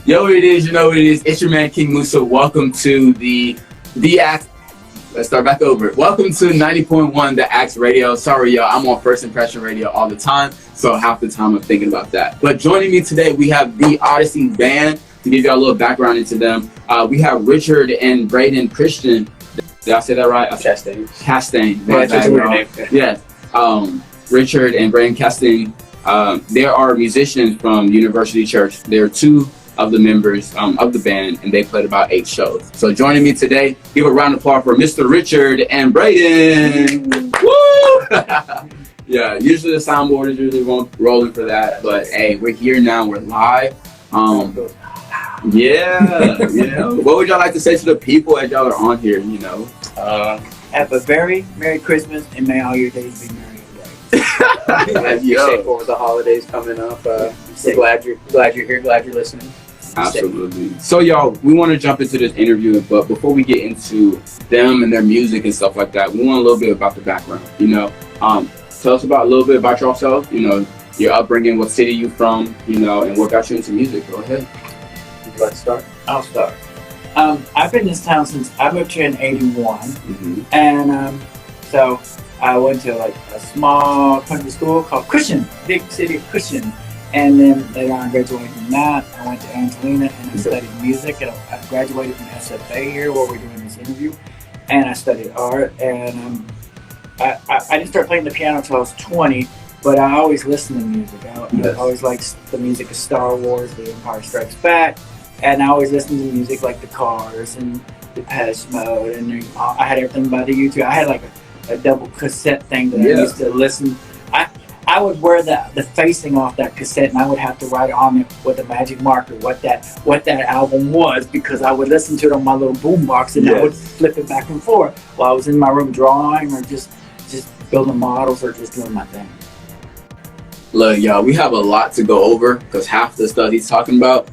Yo, it is, you know what it is. It's your man, King Musa. Welcome to the Axe. Let's start back over. Welcome to 90.1 The Axe Radio. Sorry, y'all, I'm on First Impression Radio all the time, so half the time I'm thinking about that. But joining me today, we have the Odyssey band. To give y'all a little background into them, we have Richard and Braden Christian. Did I say that right? Chastain. Chastain. Yeah, that's a weird name. Yes. Richard and Braden Chastain. They are musicians from University Church. They're two of the members of the band, and they played about 8 shows. So joining me today, give a round of applause for Mr. Richard and Braden. Woo! Yeah, usually the soundboard is usually rolling for that, but hey, we're here now. We're live. Yeah. What would y'all like to say to the people as y'all are on here? You know, Have a very Merry Christmas, and may all your days be merry and bright. As you say, for the holidays coming up, glad you're here. Glad you're listening. Absolutely. So y'all, we want to jump into this interview, but before we get into them and their music and stuff like that, we want a little bit about the background. You know, tell us about a little bit about yourself. You know, your upbringing, what city you from, you know, and what got you into music. Go ahead. Would you like to start? I'll start. I've been in this town since I moved here in '81, and so I went to like a small country school called Christian, big city of Christian. And then later on, I graduated from that. I went to Angelina and I studied music. And I graduated from SFA here, where we're doing this interview. And I studied art. And I didn't start playing the piano until I was 20, but I always listened to music. I always liked the music of Star Wars, The Empire Strikes Back. And I always listened to music like The Cars and Depeche Mode. And I had everything by the YouTube. I had like a double cassette thing that I used to listen. I would wear the facing off that cassette, and I would have to write on it with a magic marker what that album was, because I would listen to it on my little boombox, and I would flip it back and forth while I was in my room drawing or just building models or just doing my thing. Look, y'all, we have a lot to go over because half the stuff he's talking about,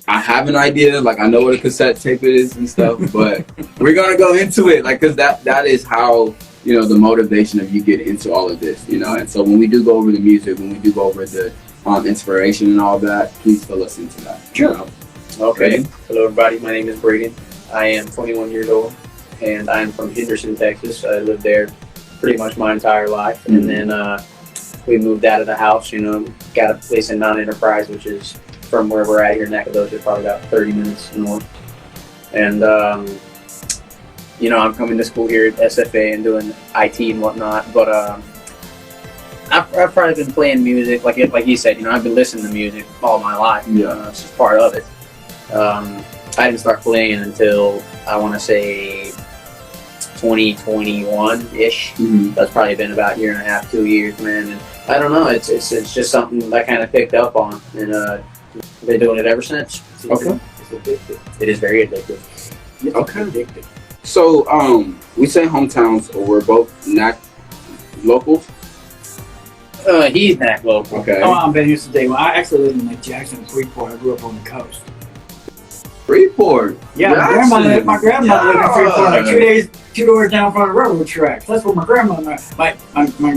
I have an idea, like I know what a cassette tape is and stuff, but we're gonna go into it, like, because that is how, you know, the motivation of you get into all of this, you know. And so when we do go over the music, when we do go over the inspiration and all that, please fill us into that. Sure. You know? Okay. Hello, everybody. My name is Braden. I am 21 years old, and I'm from Henderson, Texas. I lived there pretty much my entire life, and then we moved out of the house. You know, got a place in Non-Enterprise, which is from where we're at here in Nacogdoches, probably about 30 minutes north. And you know, I'm coming to school here at SFA and doing IT and whatnot, but I've probably been playing music, like you said, you know, I've been listening to music all my life. It's just part of it. I didn't start playing until, I want to say, 2021-ish. That's probably been about 1.5, 2 years, man. And I don't know, it's just something I kind of picked up on, and been doing it ever since. Okay. It's addictive. It is very addictive. It's addictive. So, we say hometowns, or we're both NAC locals? He's NAC local. Okay. Oh, I've been here since day one. I actually lived in like Jackson, Freeport. I grew up on the coast. Freeport? Yeah, my grandmother lived in Freeport, like 2 doors down from the railroad tracks. That's where my grandmother, my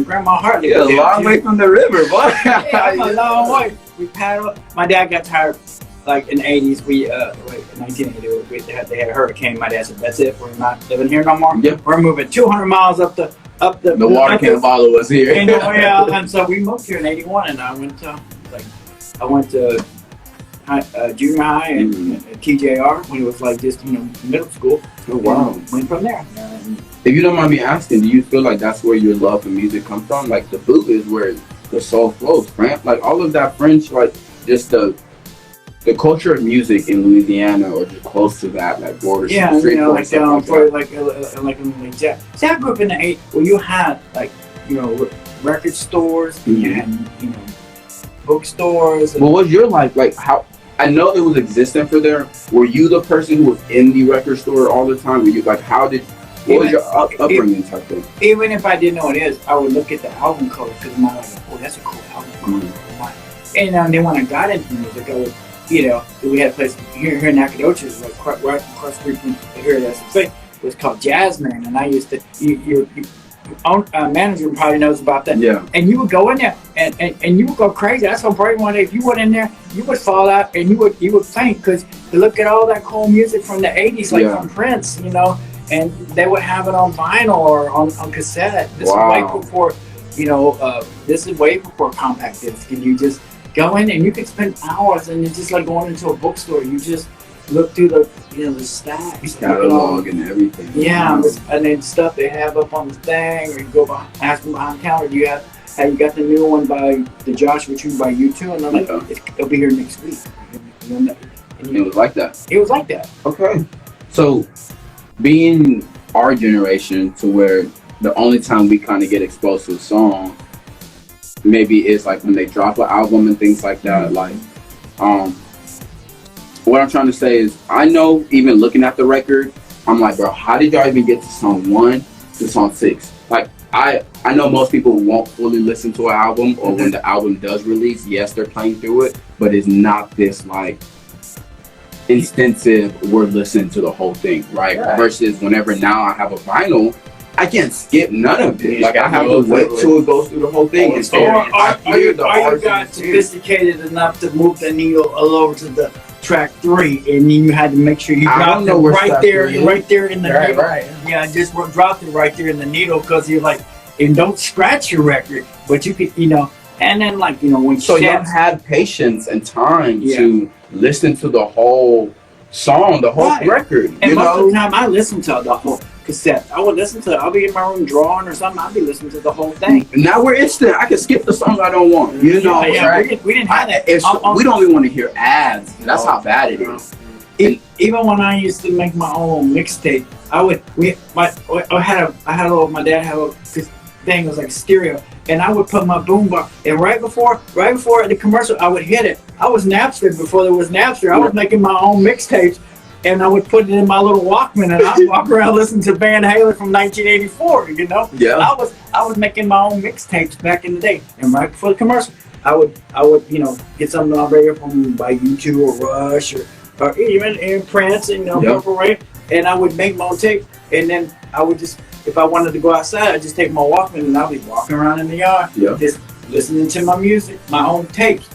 grandma Hartley lived. Yeah, a long way from the river, boy. Yeah, a long way. We paddled. My dad got tired. Like in the 80s, in 1980, they had a hurricane. My dad said, "That's it. We're not living here no more. Yep. We're moving 200 miles up the." The water can't follow us here. And so we moved here in '81, and I went to junior high and TJR when it was like just middle school. Oh wow! Went from there. If you don't mind me asking, do you feel like that's where your love for music comes from? Like the boot is where the soul flows, right? Like all of that French, like just the culture of music in Louisiana, or just close to that, like border street. Yeah, you know, like See, I grew up in the '80s where you had like, you know, record stores, and you had, you know, bookstores. What was your life like? How I know it was existent for there. Were you the person who was in the record store all the time? Were you like, what was your upbringing type thing? Even if I didn't know what it is, I would look at the album cover because I'm like, oh, that's a cool album cover. And then when I got into music, I would, you know, we had a place here in Nacogdoches, like right across the street from here. That's the thing. It was called Jazzman, and I used to. manager probably knows about that. Yeah. And you would go in there and you would go crazy. That's how Brady one day, if you went in there, you would fall out and you would faint because you look at all that cool music from the 80s, like from Prince, you know, and they would have it on vinyl or on cassette. This is way before, you know, this is way before compact disc. And you just go in and you could spend hours, and it's just like going into a bookstore. You just look through the, you know, the stacks, catalog and everything. Yeah, and then stuff they have up on the thing, or you go ask them behind the counter, do you have? Hey, you got the new one by the Joshua Tree by U2, and I'm like, it'll be here next week. And it was like that. It was like that. Okay. So, being our generation to where the only time we kind of get exposed to a song maybe is like when they drop an album and things like that. Like, what I'm trying to say is, I know even looking at the record, I'm like, bro, how did y'all even get to song 1 to song 6? Like, I know most people won't fully listen to an album, or when the album does release, yes, they're playing through it, but it's not this like extensive, we're listening to the whole thing, right? Versus whenever now I have a vinyl, I can't skip none of it. Like, I have to wait till it goes through the whole thing. Are you got sophisticated enough to move the needle all over to the track 3, and then you had to make sure you dropped it right there in the needle. Yeah, just dropped it right there in the needle, because you're like, and don't scratch your record, but you could, you know, and then like, you know, when so you had patience and time to listen to the whole song, the whole record. And most of the time, I listen to the whole cassette. I would listen to it. I'll be in my room drawing or something. I'll be listening to the whole thing. Now we're instant. I can skip the song I don't want. You know, right? We didn't have that. We don't even want to hear ads. That's how bad it is. Even when I used to make my own mixtape, my dad had a thing, it was like stereo, and I would put my boombox, and right before the commercial, I would hit it. I was Napster before there was Napster. I was making my own mixtapes, and I would put it in my little Walkman, and I'd walk around listening to Van Halen from 1984. You know, I was making my own mixtapes back in the day, and right before the commercial, I would you know, get something on radio from by U2 or Rush or even in Prince, and, you know, Purple Rain, and I would make my own tape, and then I would just, if I wanted to go outside, I'd just take my Walkman and I'd be walking around in the yard, just listening to my music, my own tapes.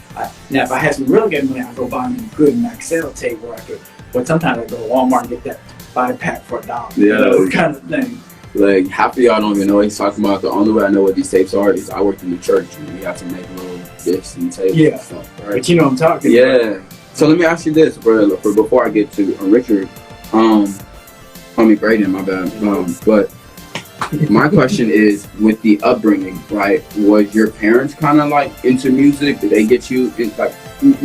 Now, if I had some real good money, I'd go buy me a good Maxell tape where I could, but sometimes I'd go to Walmart and get that 5-pack for $1. Yeah. Those kind of thing. Like, half of y'all don't even know what he's talking about. The only way I know what these tapes are is I worked in the church, and we have to make little discs and tapes and stuff, right? But you know what I'm talking about. So let me ask you this, bro, before I get to Richard. Braden, my bad. But my question is, with the upbringing, right? Was your parents kind of like into music? Did they get you in, like?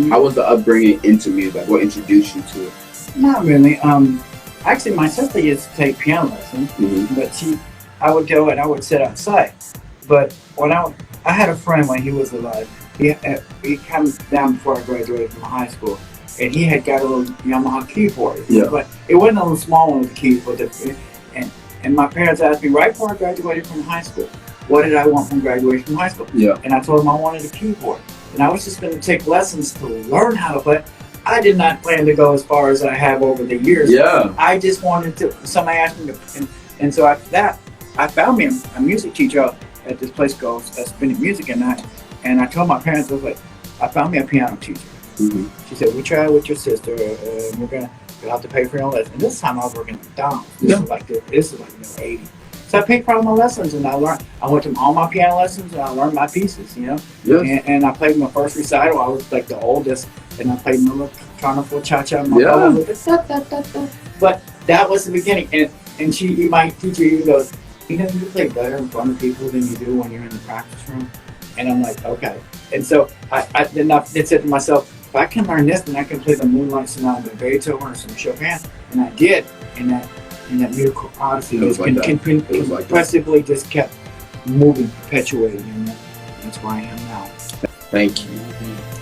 How was the upbringing into music? Like, what introduced you to it? Not really. Actually, my sister used to take piano lessons, but I would go and I would sit outside. But when I had a friend when he was alive. He came down before I graduated from high school, and he had got a little Yamaha keyboard. But it wasn't a little small one with the keys, but and my parents asked me right before I graduated from high school, what did I want from graduation from high school? And I told them I wanted a keyboard, and I was just going to take lessons to learn how to play. I did not plan to go as far as I have over the years. I just wanted to. Somebody asked me to, and so after that, I found me a music teacher at this place called Spinning Music, and I told my parents, I was like, I found me a piano teacher. She said, we tried with your sister, you'll have to pay for your lesson. And this time I was working at McDonald's. This is like 80. So I paid for all my lessons, and I went to all my piano lessons, and I learned my pieces, you know. And I played my first recital. I was like the oldest, and I played my little carnival cha-cha. But that was the beginning. And my teacher even goes, you play better in front of people than you do when you're in the practice room. And I'm like, okay. And so I said to myself, if I can learn this, then I can play the Moonlight Sonata by Beethoven or some Chopin. And I did. And that musical Odyssey just impressively just kept moving, perpetuating. And that's where I am now. Thank you.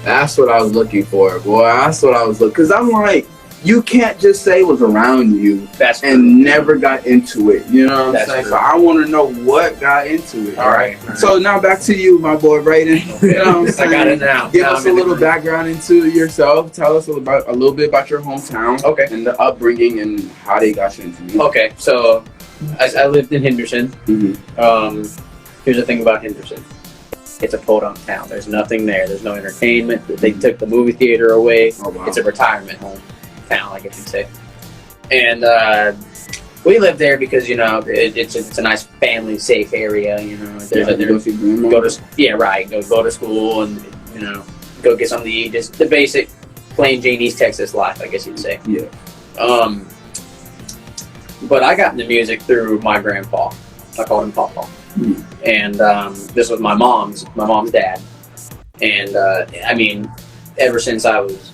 That's what I was looking for, boy. That's what I was looking. Because I'm like, you can't just say it was around you and never got into it. You know what I'm saying? So I want to know what got into it. All right. So now back to you, my boy Braden. You know what I'm saying? I got it now. Give us a little background into yourself. Tell us a little bit about your hometown. Okay. And the upbringing and how they got you into music. Okay. So I lived in Henderson. Here's the thing about Henderson. It's a podunk town. There's nothing there. There's no entertainment. They took the movie theater away. Oh, wow. It's a retirement home town, I guess you'd say. And we lived there because it's a nice family safe area. Go see grandma. Go to school and go get something to eat. Just the basic plain Jane East Texas life, I guess you'd say. Yeah. But I got into music through my grandpa. I called him Papa. And this was my mom's dad. And I mean, ever since I was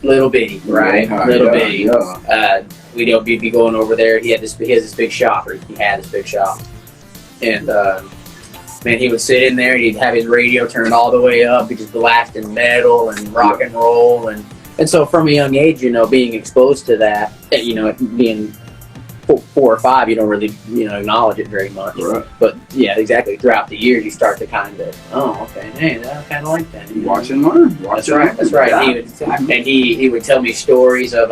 little bitty, right? Little bitty. We'd be going over there. He has this big shop, or he had this big shop. And man, he would sit in there. He'd have his radio turned all the way up. He'd just blasting metal and rock and roll, and so from a young age, being exposed to that, being 4 or 5, you don't really acknowledge it very much. Right. But yeah, exactly. Throughout the years, you start to kind of, oh, okay, hey, I kind of like that. Watch and learn. That's right. Yeah. He would tell me stories of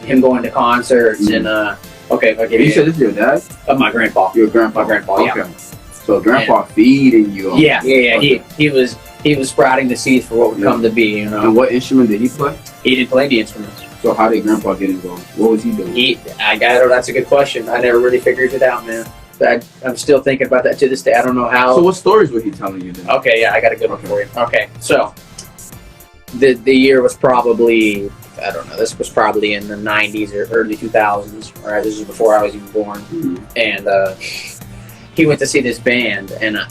him going to concerts and okay. You said this is your dad? Of my grandpa. Your grandpa. My grandpa. Okay. Yeah. So grandpa feeding you. Yeah. Okay. He was sprouting the seeds for what would come to be. And what instrument did he play? He didn't play the instruments. So how did grandpa get involved? What was he doing? That's a good question. I never really figured it out, man. I'm still thinking about that to this day. I don't know how. So what stories was he telling you then? Okay, yeah, I got a good one for you. Okay, so the year was probably, I don't know, this was probably in the 90s or early 2000s. All right, this is before I was even born. And he went to see this band, and I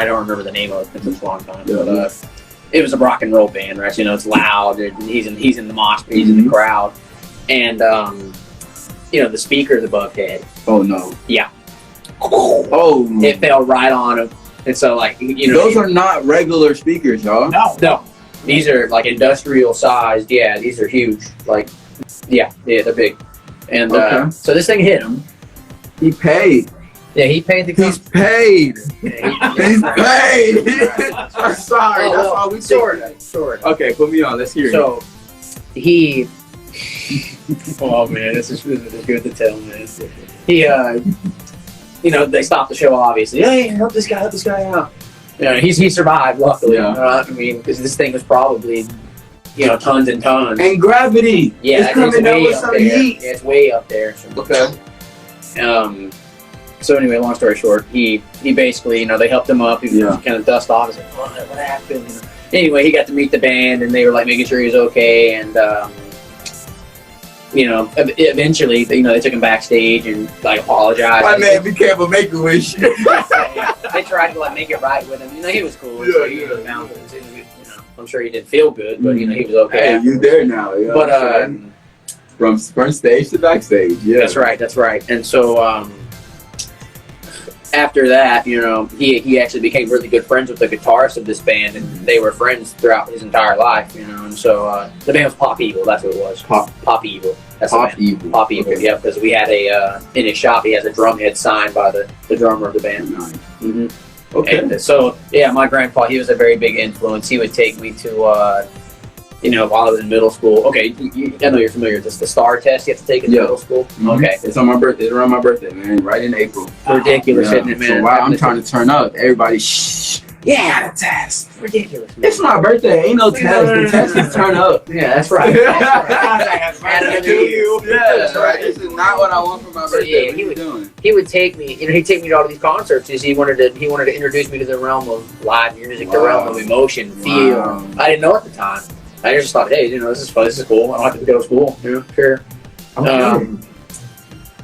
don't remember the name of it because it's a long time. But it was a rock and roll band, right? It's loud. And he's in the mosh pit. He's in the crowd, and the speakers above head. Oh no! Yeah. Oh. It fell right on him, and so those are not regular speakers, y'all. No. These are like industrial sized. Yeah, these are huge. Yeah, they're big. And so this thing hit him. He paid. Yeah, he paid the. He's paid. Yeah, He's paid. I'm sorry. Oh, that's all we sort of. Okay, put me on. Let's hear it. So he. Oh man, this is good to tell, man. He, they stopped the show. Obviously, hey, help this guy out. He survived luckily. Yeah. Because this thing was probably, tons and tons. And gravity. Yeah, it's coming down with some heat. Yeah, it's way up there. Okay. So anyway, long story short, he basically, they helped him up. He was kind of dust off. He's like, what happened? Anyway, he got to meet the band, and they were making sure he was okay. And eventually, they took him backstage and apologized. My man became a Make-A-Wish. They tried to make it right with him. He was cool. Yeah, so he was bound to, I'm sure he didn't feel good, but he was okay. Hey, you there now? But from front stage to backstage. Yeah, that's right. And so after that, he actually became really good friends with the guitarist of this band, and they were friends throughout his entire life. And so the band was Pop Evil. That's what it was. Pop Evil. That's Pop Evil. Pop Evil. Okay. Yeah, because we had in his shop, he has a drum head signed by the drummer of the band. Nice. Mm-hmm. Okay. And so my grandpa, he was a very big influence. He would take me to while I was in middle school. Okay, I know you're familiar with this. The STAR test you have to take in middle school. Mm-hmm. Okay. It's on my birthday. It's around my birthday, man. Right in April. Ridiculous, isn't it, man? So while I'm trying to turn up, everybody, shh. Yeah, a test. Ridiculous. Man. It's my birthday. Ain't no test. The test is turn up. Yeah, that's right. That's right. This is not what I want for my birthday. So, he would take me. He'd take me to all of these concerts because he wanted to introduce me to the realm of live music, the realm of emotion, feel. I didn't know at the time. I just thought, hey, this is fun. This is cool. I don't have to go to school. Sure.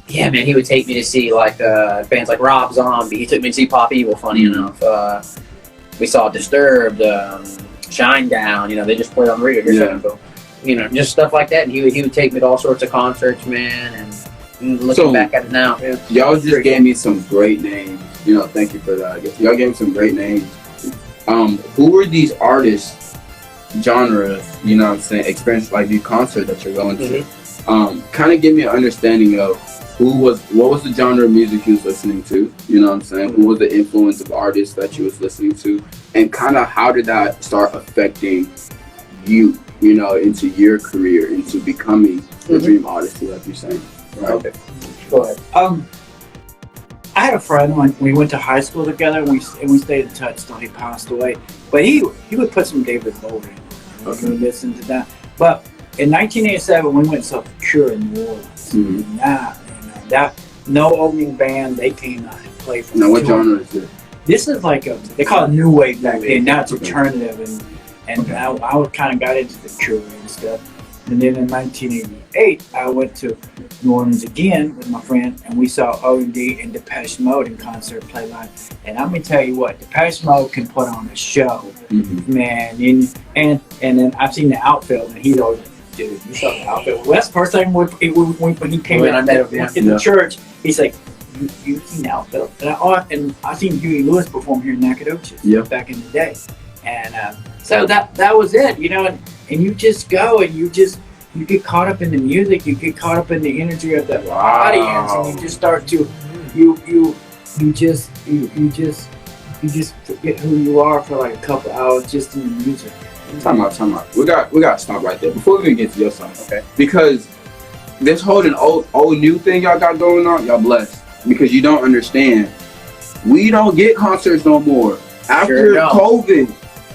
Yeah, man, he would take me to see bands like Rob Zombie. He took me to see Pop Evil. Funny enough, we saw Disturbed, Shinedown. They just played on the radio. So, just stuff like that. And he would take me to all sorts of concerts, man. And looking back at it now, y'all just gave me some great names. Thank you for that. Y'all gave me some great names. Who were these artists? Genre, experience these concerts that you're going to. Kind of give me an understanding of what was the genre of music you was listening to, who was the influence of artists that you was listening to, and kind of how did that start affecting you into your career, into becoming the Dream Odyssey, like you're saying. Right? Okay. Go ahead. I had a friend when we went to high school together, and we stayed in touch until he passed away. But he would put some David Bowie in. We would listen to that. But in 1987, we went to Cure in New Orleans. And that no opening band, they came out and played for. Now, what genre is it? This is like they call it new wave back then. Now it's alternative, and I kind of got into the Cure and stuff. And then in 1988, I went to New Orleans again with my friend, and we saw O&D and Depeche Mode in concert play live. And I'm gonna tell you what, Depeche Mode can put on a show, man. And then I've seen the Outfield, and he's always, dude, you saw the Outfield. Well, that's the first time when he came in the church. He's like, you seen the Outfield? And I seen Huey Lewis perform here in Nacogdoches back in the day, and so that was it, and you just go and you get caught up in the music, you get caught up in the energy of the audience, and you just start to you just forget who you are for like a couple hours just in the music. Time out. We got to stop right there before we even get to your song, okay? Because this whole old new thing y'all got going on, y'all blessed, because you don't understand. We don't get concerts no more after COVID.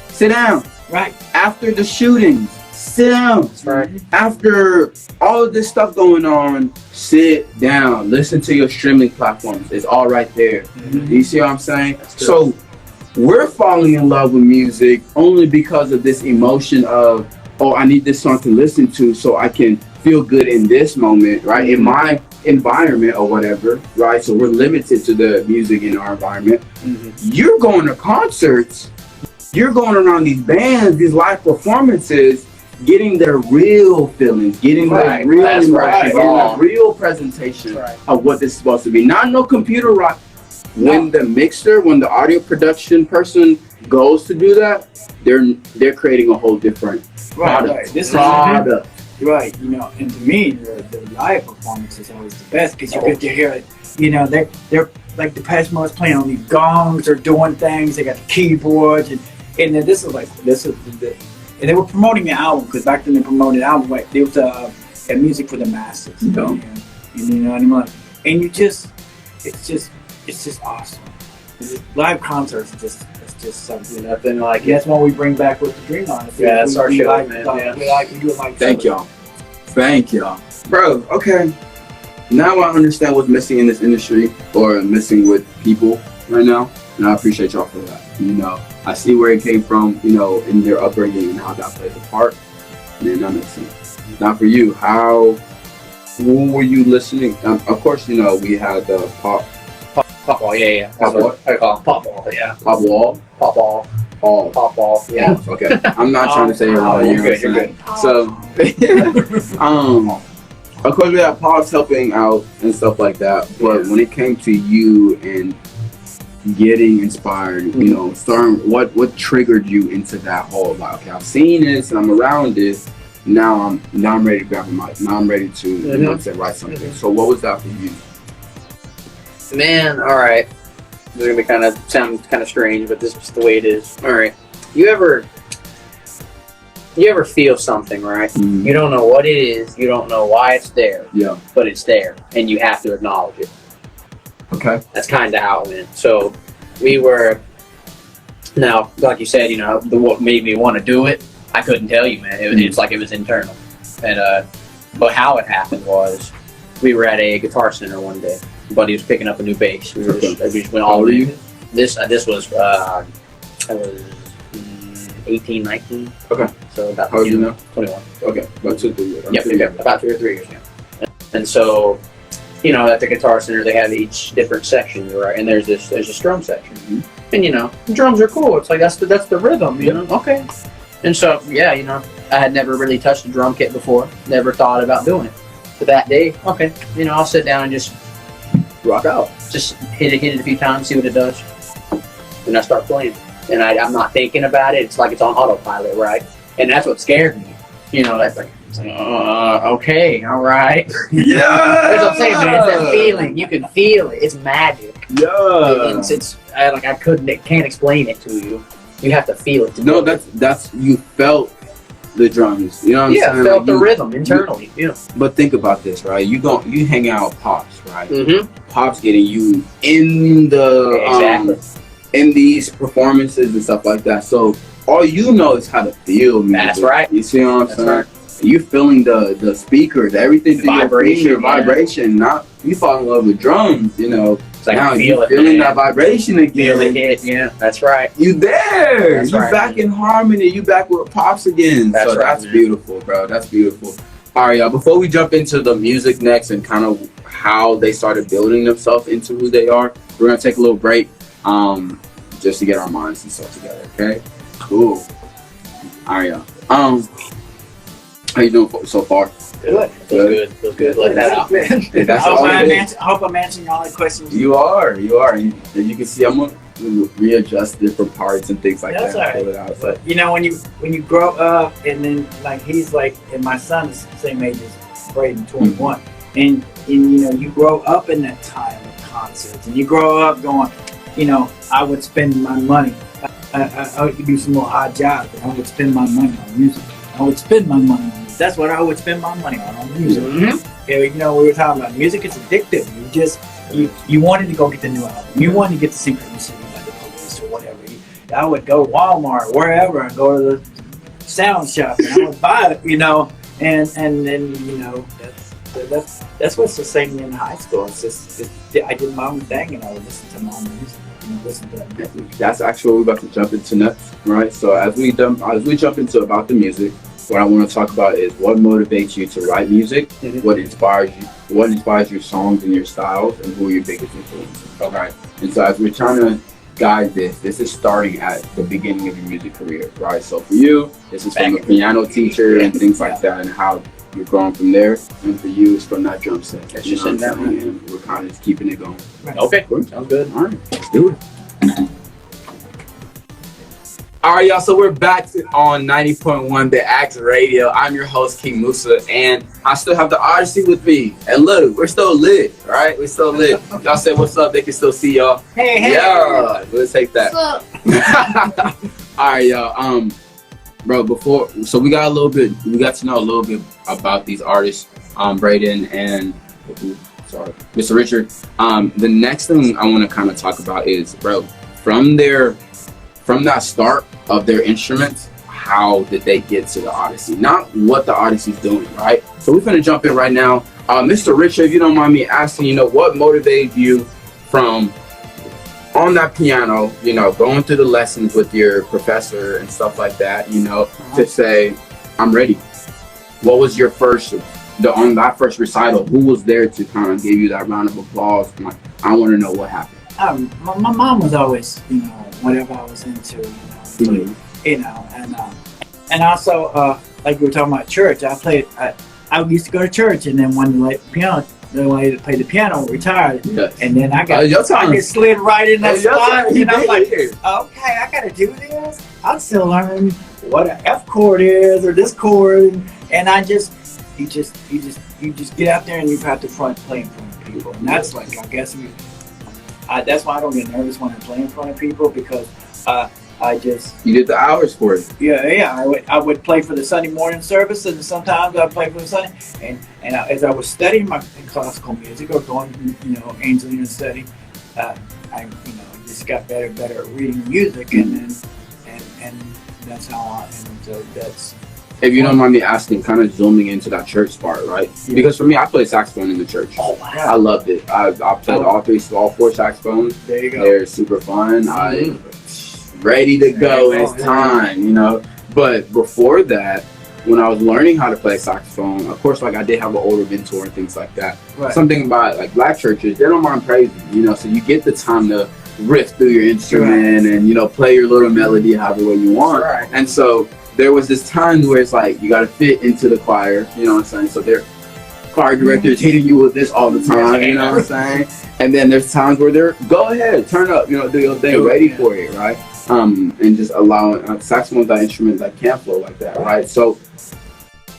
Sit down. Right. After the shootings, sit down. That's right. After all of this stuff going on, sit down. Listen to your streaming platforms. It's all right there. You see what I'm saying? So we're falling in love with music only because of this emotion of, oh, I need this song to listen to so I can feel good in this moment, right? In my environment or whatever, right? So we're limited to the music in our environment. You're going to concerts. You're going around these bands, these live performances, getting their real feelings, getting their real emotion, getting a real presentation of what this is supposed to be. Not no computer rock. When the mixer, when the audio production person goes to do that, they're creating a whole different product. This product. Right, and to me, the live performance is always the best because you get to hear it. They're like the Depeche Mode's playing on these gongs, they're doing things, they got the keyboards, and then and they were promoting the album because back then they promoted the album. Like, there was a music for the masses, you know what I mean? And it's just awesome. Live concerts it's just something. Nothing like that's what we bring back with the Dream Odyssey. Yeah, that's our show, man. We do it like Thank y'all. Bro, okay. Now I understand what's missing in this industry or missing with people right now. And I appreciate y'all for that. I see where it came from, in their upbringing and how that plays a part. And then that makes sense. Now for you, who were you listening? Of course, we had the pop. Pop wall, yeah. Pop what? I call it pop wall, yeah. Pop wall? Pop wall. Oh. Pop wall, yeah. Okay. I'm not trying to say it wrong. You're good. So, of course, we had Pops helping out and stuff like that. But when it came to you and getting inspired, starting, what triggered you into that whole, like, okay, I've seen this and I'm around this. Now I'm ready to grab a mic. Now I'm ready to write something. So what was that for you? Man, all right. This is gonna sound kind of strange, but this is just the way it is. All right. You ever feel something, right? You don't know what it is. You don't know why it's there. Yeah. But it's there, and you have to acknowledge it. Okay. That's kind of how it went. So we were. Now, like you said, what made me want to do it, I couldn't tell you, man. It's like it was internal. And but how it happened was, we were at a Guitar Center one day. Buddy was picking up a new bass. We just went all in. This was I was 18, 19. Okay. So about how old are you now? 21. Okay. About 2 or 3 years. Yep. About 2 or 3 years now. And so, at the Guitar Center they have each different section, right? And there's a drum section. And drums are cool. It's like that's the rhythm, Okay. And so I had never really touched a drum kit before. Never thought about doing it. But that day, okay, I'll sit down and just rock out. Just hit it a few times, see what it does. And I start playing. And I'm not thinking about it. It's like it's on autopilot, right? And that's what scared me. That's like, okay, all right. Yeah! That's what I'm saying, man. It's that feeling. You can feel it. It's magic. Yeah. It's I can't explain it to you. You have to feel it. That's you felt the drums. You know what I'm saying? Felt Like, the rhythm internally. Yeah. But think about this, right? You hang out with Pops, right? Mm-hmm. Pops getting you in the Exactly. in these performances and stuff like that. So all you know is how to feel music. That's right. You see what I'm saying? Right. You feeling the speakers, everything, The vibration, vibration. Not you fall in love with drums, you know. It's like now feel you it, feeling man. that vibration again. Feel it hit. Yeah, that's right. You there. That's You right, back man. in harmony. You back with Pops again. That's so right, that's man. beautiful, bro. That's beautiful. All right, y'all. Before we jump into the music next and kind of how they started building themselves into who they are, we're gonna take a little break, just to get our minds and stuff together. Okay. Cool. All right, y'all. How you doing so far? Good. Feels good. Let that out, man. Hey, that's I all it is. hope I'm answering all the questions. You are. And you can see I'm gonna readjust different parts and things like That's that. all right. Pull it out. But you know, when you grow up, and then like he's like, and my son is the same age as Braden, 21, and you know, you grow up in that time of concerts, and you grow up going, you know, I would spend my money. I would do some more odd jobs, but I would spend my money on music. I would spend my money on music. That's what I would spend my money on music. Mm-hmm. Yeah, you know, we were talking about music is addictive. You wanted to go get the new album. You wanted to get the synchronicity by the Police or whatever. I would go to Walmart, wherever, and go to the sound shop, and I would buy it, you know, and then, you know, that's what sustained me in high school. It's just I did my own thing, and I would listen to my own music. Listen to that music. That's actually what we're about to jump into next, right? So as we jump into about the music, what I want to talk about is what motivates you to write music, Mhm. what inspires your songs and your styles, and who are your biggest influences. Okay. And so as we're trying to guide this is starting at the beginning of your music career, right? So for you, this is from a piano teacher and things like that, and how you're growing from there. And for you, it's from that drum set. That's You just know in what that I'm saying? And we're kind of just keeping it going. Okay, sounds good. All right, let's do it. All right, y'all. So we're back on 90.1 The Axe Radio. I'm your host, King Musa, and I still have the Odyssey with me. And look, we're still lit, right? We're still lit. Y'all say what's up? They can still see y'all. Hey. Yeah, let's take that. What's up? All right, y'all. Bro, we got to know a little bit about these artists, Braden and Mr. Richard. The next thing I want to kind of talk about is, bro, from that start of their instruments, how did they get to the Odyssey? Not what the Odyssey's doing, right? So we're gonna jump in right now. Mr. Richard, if you don't mind me asking, you know, what motivated you from on that piano, you know, going through the lessons with your professor and stuff like that, you know, to say, I'm ready. What was your on that first recital, who was there to kind of give you that round of applause? Like, I want to know what happened. My mom was always, you know, whatever I was into, you know, and also like we were talking about church. I used to go to church, and then when the lady that played the piano retired, Yes. and then I just slid right in that spot, and I'm like, okay, I gotta do this. I'm still learning what an F chord is or this chord, and you just get out there and you have to play in front of people, and that's like, I guess that's why I don't get nervous when I play in front of people, because you did the hours for it. I would play for the Sunday morning service, and sometimes I'd play for the Sunday. And as I was studying my classical music, or going, you know, Angelina study, I just got better at reading music, and that's how that's. If you don't mind me asking, kind of zooming into that church part, right? Yeah. Because for me, I played saxophone in the church. Oh wow! I loved it. I played all four saxophones. There you go. They're super fun. I'm ready to go. It's time, you know. But before that, when I was learning how to play saxophone, of course, like I did have an older mentor and things like that. Right. Something about like black churches, they don't mind praising, you know. So you get the time to riff through your instrument and, you know, play your little melody however way you want. Right. And so there was this time where it's like you got to fit into the choir, you know what I'm saying? So their choir director is hitting you with this all the time, you know what I'm saying? And then there's times where they're, go ahead, turn up, you know, do your thing, ready for it, right? And just allowing saxophone, that instrument that can't flow like that, right? So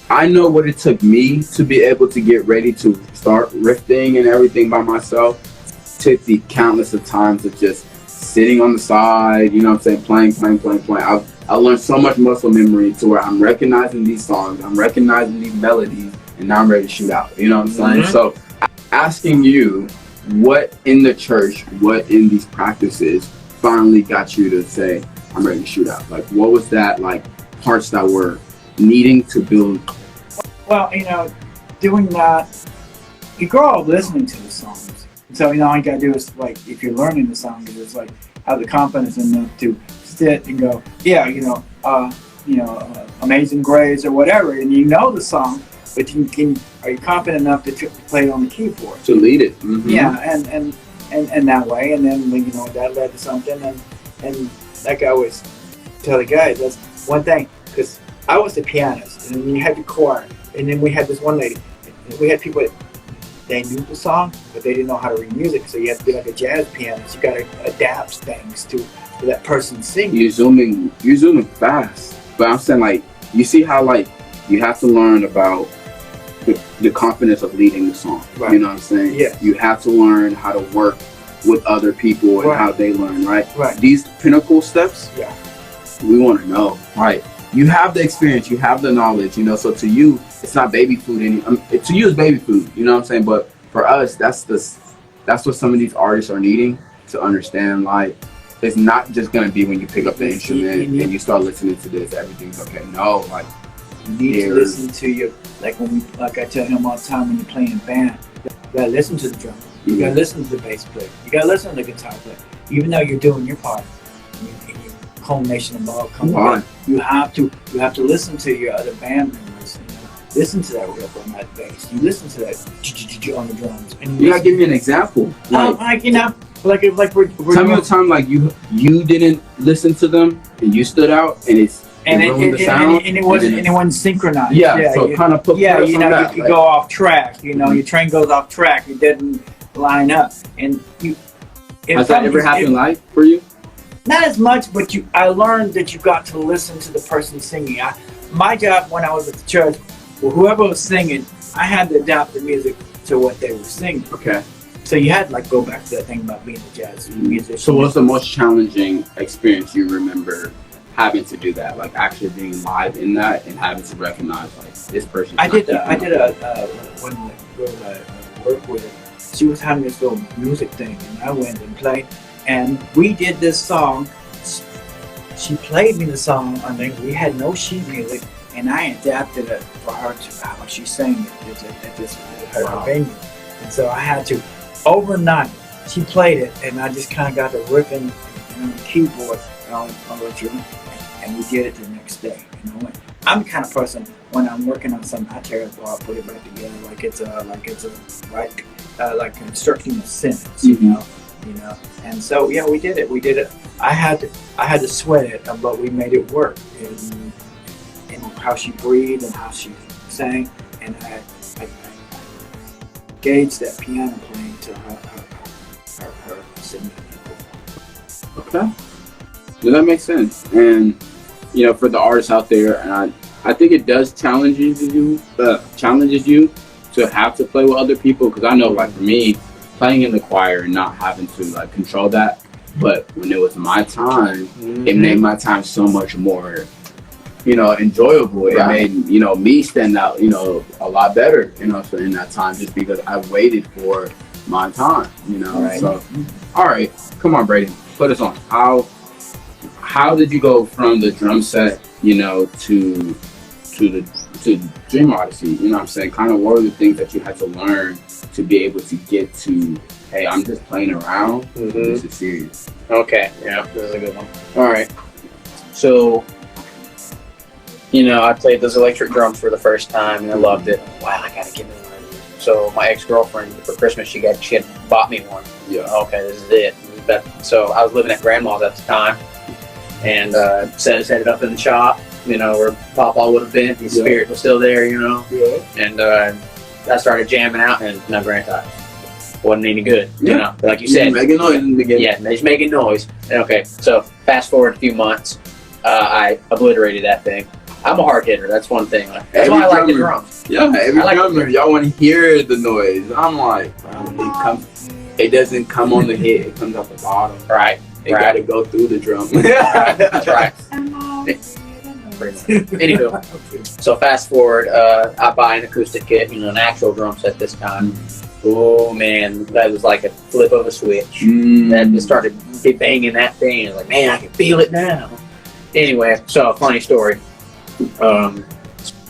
I know what it took me to be able to get ready to start riffing and everything by myself. Took the countless of times of just sitting on the side, you know what I'm saying, playing. I learned so much muscle memory to where I'm recognizing these songs, I'm recognizing these melodies, and now I'm ready to shoot out. You know what I'm saying? So asking you, what in the church, what in these practices finally got you to say, I'm ready to shoot out? Like, what was that, like, parts that were needing to build? Well, doing that, you grow up listening to the songs. So, all you gotta do is, like, if you're learning the song, it's like, have the confidence enough to sit and go, yeah, Amazing Grace or whatever, and you know the song, but are you confident enough to play it on the keyboard? To lead it. Yeah, and that way, and then, that led to something, and like I always tell the guys, that's one thing, because I was the pianist, and then you had the choir, and then we had this one lady, we had people that they knew the song, but they didn't know how to read music, so you have to be like a jazz pianist. You got to adapt things to that person singing. You're zooming fast, but I'm saying, like, you see how, like, you have to learn about the confidence of leading the song. Right. You know what I'm saying? Yeah. You have to learn how to work with other people and Right. how they learn, right? Right. These pinnacle steps, Yeah. we want to know, right? You have the experience, you have the knowledge, so to you, it's not baby food to you, it's baby food, you know what I'm saying? But for us, that's what some of these artists are needing to understand, like, it's not just going to be when you pick up the instrument and you start listening to this, everything's okay. No, like, You need to listen to your, like I tell him all the time, when you're playing in band, you gotta listen to the drummer. You gotta listen to the bass player. You gotta listen to the guitar player. Even though you're doing your part, and your culmination of all comes on. You have to listen to your other band members. Listen to that riff on that bass. You listen to that on the drums. And you gotta give me an example. Like we're tell me a time like you didn't listen to them and you stood out and it wasn't synchronized. Yeah, so kind of put you could go off track. Your train goes off track. It didn't line up, and has that ever happened live for you? Not as much, but I learned that you got to listen to the person singing. My job when I was at the church, whoever was singing, I had to adapt the music to what they were singing. Okay. So you had to go back to that thing about being a jazz musician. So what's the most challenging experience you remember having to do that, like actually being live in that and having to recognize, like, this person? I did when the girl I worked with, she was having this little music thing, and I went and played, and we did this song. She played me the song. I think we had no sheet music, and I adapted it for her to how she sang it at her venue, and so I had to overnight. She played it, and I just kind of got the riffing on the keyboard on the drum. And we did it the next day. I'm the kind of person, when I'm working on something, I tear it apart, put it back together like it's like constructing a sentence, you know. And so we did it. I had to sweat it, but we made it work. And how she breathed and how she sang, and I gauged that piano playing to her singing. Okay. Well, that makes sense. And for the artists out there, and I think it does challenges you to have to play with other people, because I know, like, for me, playing in the choir and not having to, like, control that, but when it was my time, it made my time so much more enjoyable. It made me stand out a lot better so in that time, just because I waited for my time. Right. So all right, come on, Brady, put us on. How did you go from the drum set, to Dream Odyssey? You know what I'm saying? Kind of what are the things that you had to learn to be able to get to, hey, I'm just playing around, this is serious. Okay, yeah, this is a good one. All right. So, I played those electric drums for the first time, and I loved it. Wow, I gotta get me one. So my ex-girlfriend, for Christmas, she had bought me one. Yeah. Okay, this is it. So I was living at Grandma's at the time, and set it up in the shop, where Papa would have been. His spirit was still there, Yeah. And I started jamming out, and no, granted, wasn't any good, like you said. Making noise in the beginning. Yeah, just making noise. Okay, so fast forward a few months, I obliterated that thing. I'm a hard hitter. That's one thing. That's why I like the drums. Yeah, every drummer, y'all want to hear the noise. I'm like, it doesn't come on the head. It comes off the bottom. Right. It got to go through the drum. That's right. Anywho, so fast forward, I buy an acoustic kit, an actual drum set this time. Oh man, that was like a flip of a switch. That just started banging that thing. I was like, man, I can feel it now. Anyway, so funny story.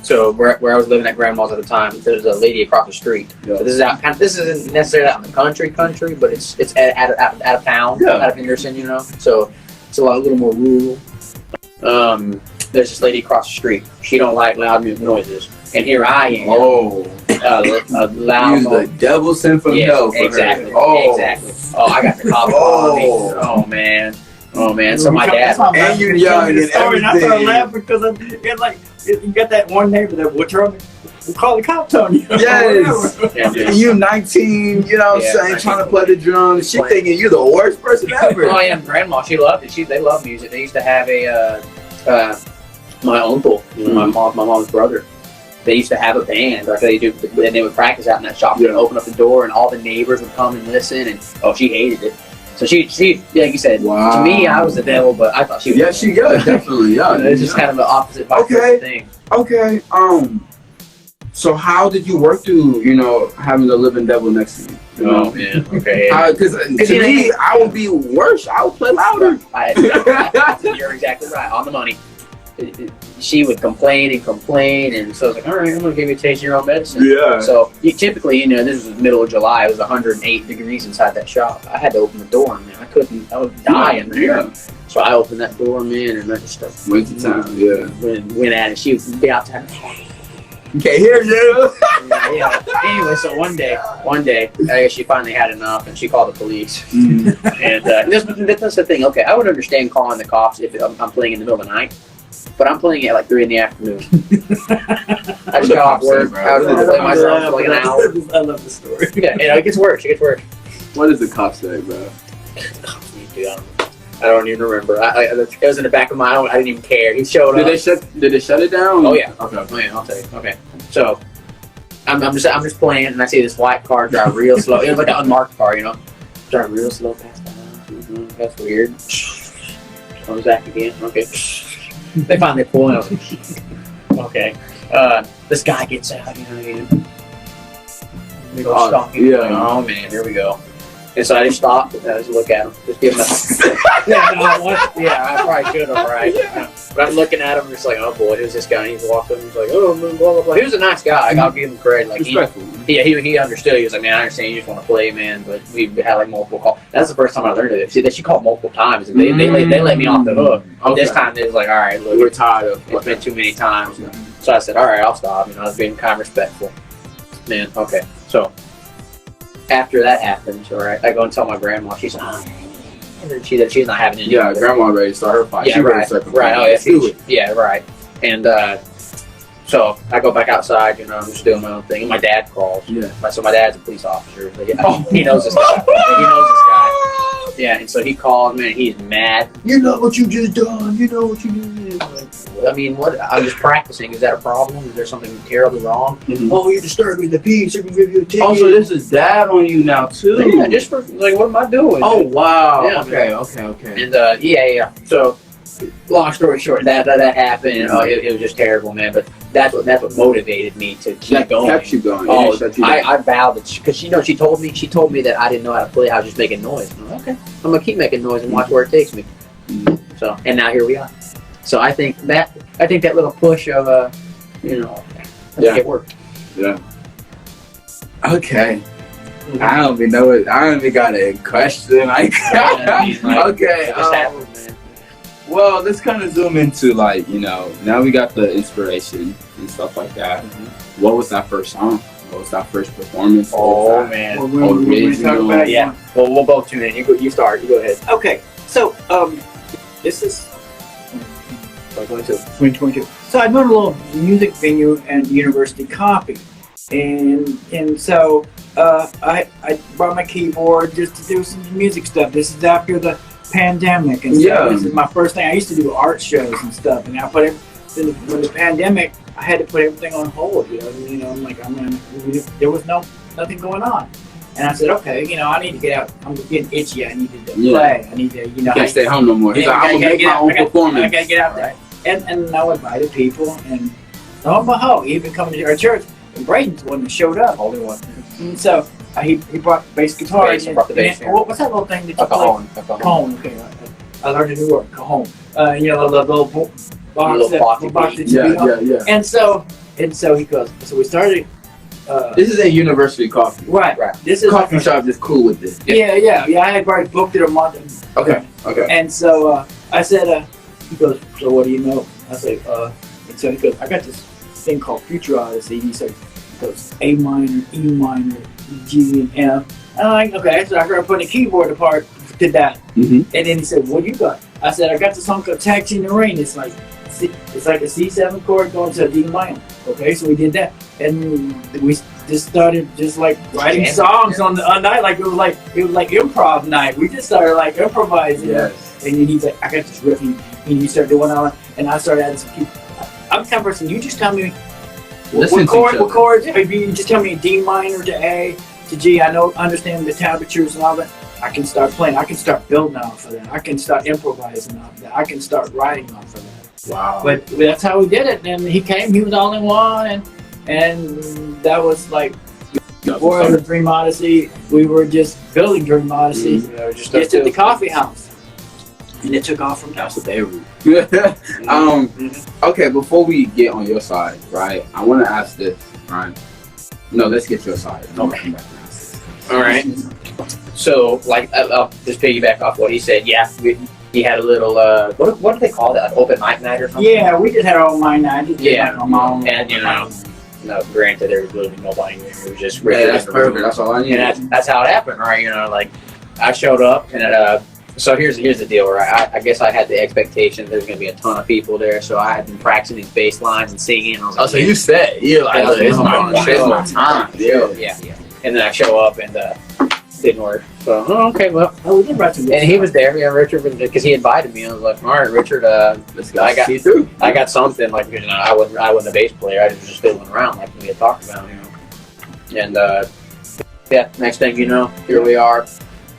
So where I was living at grandma's at the time, there's a lady across the street. Yeah. So this isn't necessarily out in the country, but it's out of town, out of Henderson, So it's a little more rural. There's this lady across the street. She don't like loud noises, and here I am. Oh, a loud. Use the devil sent from hell. Exactly. Exactly. Oh, I got the cop on me. Oh man. So my dad and you're young and everything. I started laughing because you got that one neighbor that will call the cops on you. Yes. You 19, you know what I'm saying, trying to play the drums. She thinking you're the worst person ever. Oh yeah, grandma, she loved it. They love music. They used to have my uncle, my mom's brother. They used to have a band, like they do, and they would practice out in that shop. They'd open up the door, and all the neighbors would come and listen. And she hated it. So she, like you said, to me, I was the devil, but I thought she was. Yeah, she was definitely. Yeah, it's just kind of the opposite thing. Okay. So how did you work through, having the living devil next to you? Oh man. Okay. Because to me, I would be worse. I would play louder. You're exactly right. On the money. She would complain, and so I was like, all right, I'm going to give you a taste of your own medicine. Yeah. So typically, this was the middle of July. It was 108 degrees inside that shop. I had to open the door, man. I would die in there. Yeah. So I opened that door, man, and I just started. Winter time, yeah. Went at it. She would be outside. Can't hear you. Yeah. Anyway, so one day, I guess she finally had enough, and she called the police. And that's the thing. Okay, I would understand calling the cops if I'm playing in the middle of the night. But I'm playing at like 3 in the afternoon. I just got off work. I was going to play my drums for like an hour. I love the story. Yeah, it gets worse. What does the cop say, bro? Dude, I don't even remember. It was in the back of my own. I didn't even care. He showed up. Did they shut it down? Oh yeah. Okay. Oh, yeah, I'll tell you. Okay. So I'm just playing, and I see this white car drive real slow. It was like an unmarked car, drive real slow past the house. That's weird. Comes back again. Okay. They finally pull in. I was like, okay. This guy gets out, We go stalking. Yeah. Like, oh man, here we go. And so I just stopped and I just look at him. Just give him a I probably should have, right? But I'm looking at him just like, oh boy, who's this guy? And he's walking, he's like, oh, blah, blah, blah. He was a nice guy. I'll give him credit. Like, he understood. He was like, man, I understand you just want to play, man, but we had like multiple calls. That's the first time I learned of it. See, she called multiple times, and they let me off the hook. Okay. This time they was like, all right, look, we're tired of it's been too many times. So I said, all right, I'll stop. I was being kind of respectful. Man, okay. So after that happens, all right, I go and tell my grandma. She's like, she's not having it. Yeah, grandma ready to start her fight. Yeah, right. Oh, yeah, right. And so I go back outside, I'm just doing my own thing. And my dad calls. Yeah. So my dad's a police officer. So he knows this guy. Yeah, and so he called me, and he's mad. You know what you just done. You know what you did. I mean, what? I'm just practicing. Is that a problem? Is there something terribly wrong? Mm-hmm. Oh, you're disturbing the peace. I can give you a ticket. Oh, so this is dad on you now too? Yeah, just for like, what am I doing? Oh, wow. Yeah, Okay. And yeah. So, long story short, that happened. And, it was just terrible, man. But that's what motivated me to keep going. Kept you going. Oh, I vowed that because she told me that I didn't know how to play. I was just making noise. I'm like, okay, I'm gonna keep making noise and watch where it takes me. So, and now here we are. So I think that little push of I think it worked. Yeah. Okay. Mm-hmm. I don't even know it. I don't even got a question. Okay. Man. Well, let's kind of zoom into now we got the inspiration and stuff like that. Mm-hmm. What was that first song? What was that first performance? Oh man. Original. Yeah. Well, we'll both tune in. You start. You go ahead. Okay. So this is 2022. So I went to a little music venue and university copy, and so I brought my keyboard just to do some music stuff. This is after the pandemic, and so this is my first thing. I used to do art shows and stuff, and I put it when the pandemic. I had to put everything on hold. I'm like, there was nothing going on. And I said, okay, I need to get out. I'm getting itchy. I need to play. I need to, Can't stay home no more. He's like, I'm going to make my own performance. I got to get out there. and I invited people, and lo and behold, even coming to our church, and Braden's the one that showed up. Only one. And so he brought bass guitar. Bass, and, brought the bass, and, yeah. what's that little thing that you A play? cajon. Cajon. Okay, I learned a new word. Cajon. You know, the little box that you beat on. yeah. And so he goes. So we started. This is a university coffee. Right. This is Coffee shop is cool with this. Yeah. I had already booked it a month. Okay. And so I said, he goes, so what do you know? I said, and so he goes, I got this thing called Future Odyssey. He goes A minor, E minor, G, and F. And I'm like, okay. So I started putting the keyboard apart to that. Mm-hmm. And then he said, what you got? I said, I got the song called Taxi in the Rain. It's like a C7 chord going to a D minor. Okay, so we did that. And we just started just like writing songs on the night, like it was like improv night. We just started like improvising. Yes. And then he's like, I got this riff, and he started doing all that, and I started adding some people. I'm the kind of person, you just tell me what chords. If you just tell me D minor to A to G, understand the tablatures and all that. I can start playing. I can start building off of that. I can start improvising off of that. I can start writing off of that. Wow. But that's how we did it. And he came. He was all in one, and that was like before the Dream Odyssey. We were just building Dream Odyssey just at the coffee house, and it took off from there. That's what they were. Okay, before we get on your side, right? I want to ask this, right? No, let's get your side. Okay. All right. So, like, I'll just piggyback off what he said. Yeah, he had a little, what do they call that? Like open mic night or something? Yeah, we just had our own mic night. And, granted, there was literally nobody there. It was just that's perfect. That's all I need. And that's how it happened, right? Like, I showed up, and so here's the deal, right? I guess I had the expectation there's going to be a ton of people there, so I had been practicing these bass lines and singing. And I was like, so you said, you're like, it's my time. Yeah. And then I show up, and didn't work. So, okay, well. We did write some good and he was there, Richard, because he invited me. I was like, all right, Richard, let's go. I got something, like, I wasn't a bass player. I was just fiddling around like we had talked about, And, next thing you know, here we are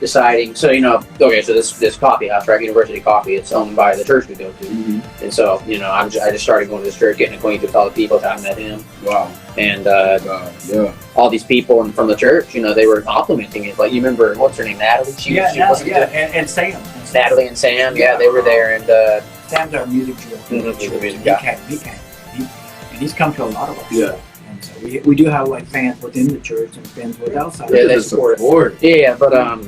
deciding. So, okay, so this coffee house, right, University Coffee, it's owned by the church we go to. Mm-hmm. And so, I just started going to this church, getting acquainted with all the people that I met him. Wow. And all these people from the church, they were complimenting it. Like, you remember, what's her name, Natalie? And Sam. Natalie and Sam, they were there. And Sam's our music director. He's a music guy. And he's come to a lot of us. Yeah. And so we do have like fans within the church and fans with outside. Yeah, they support. Yeah, but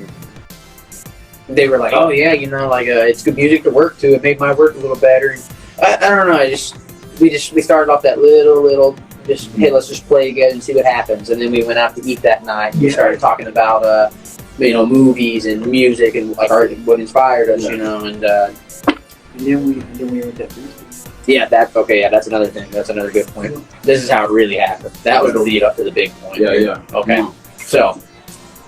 they were like, oh yeah, it's good music to work to. It made my work a little better. I don't know. We started off that little. Hey, let's just play together and see what happens. And then we went out to eat that night. And we started talking about, movies and music and like what inspired us, And then we went that. Yeah, that's another thing. That's another good point. This is how it really happened. That was the lead up to the big point. Yeah. Okay. So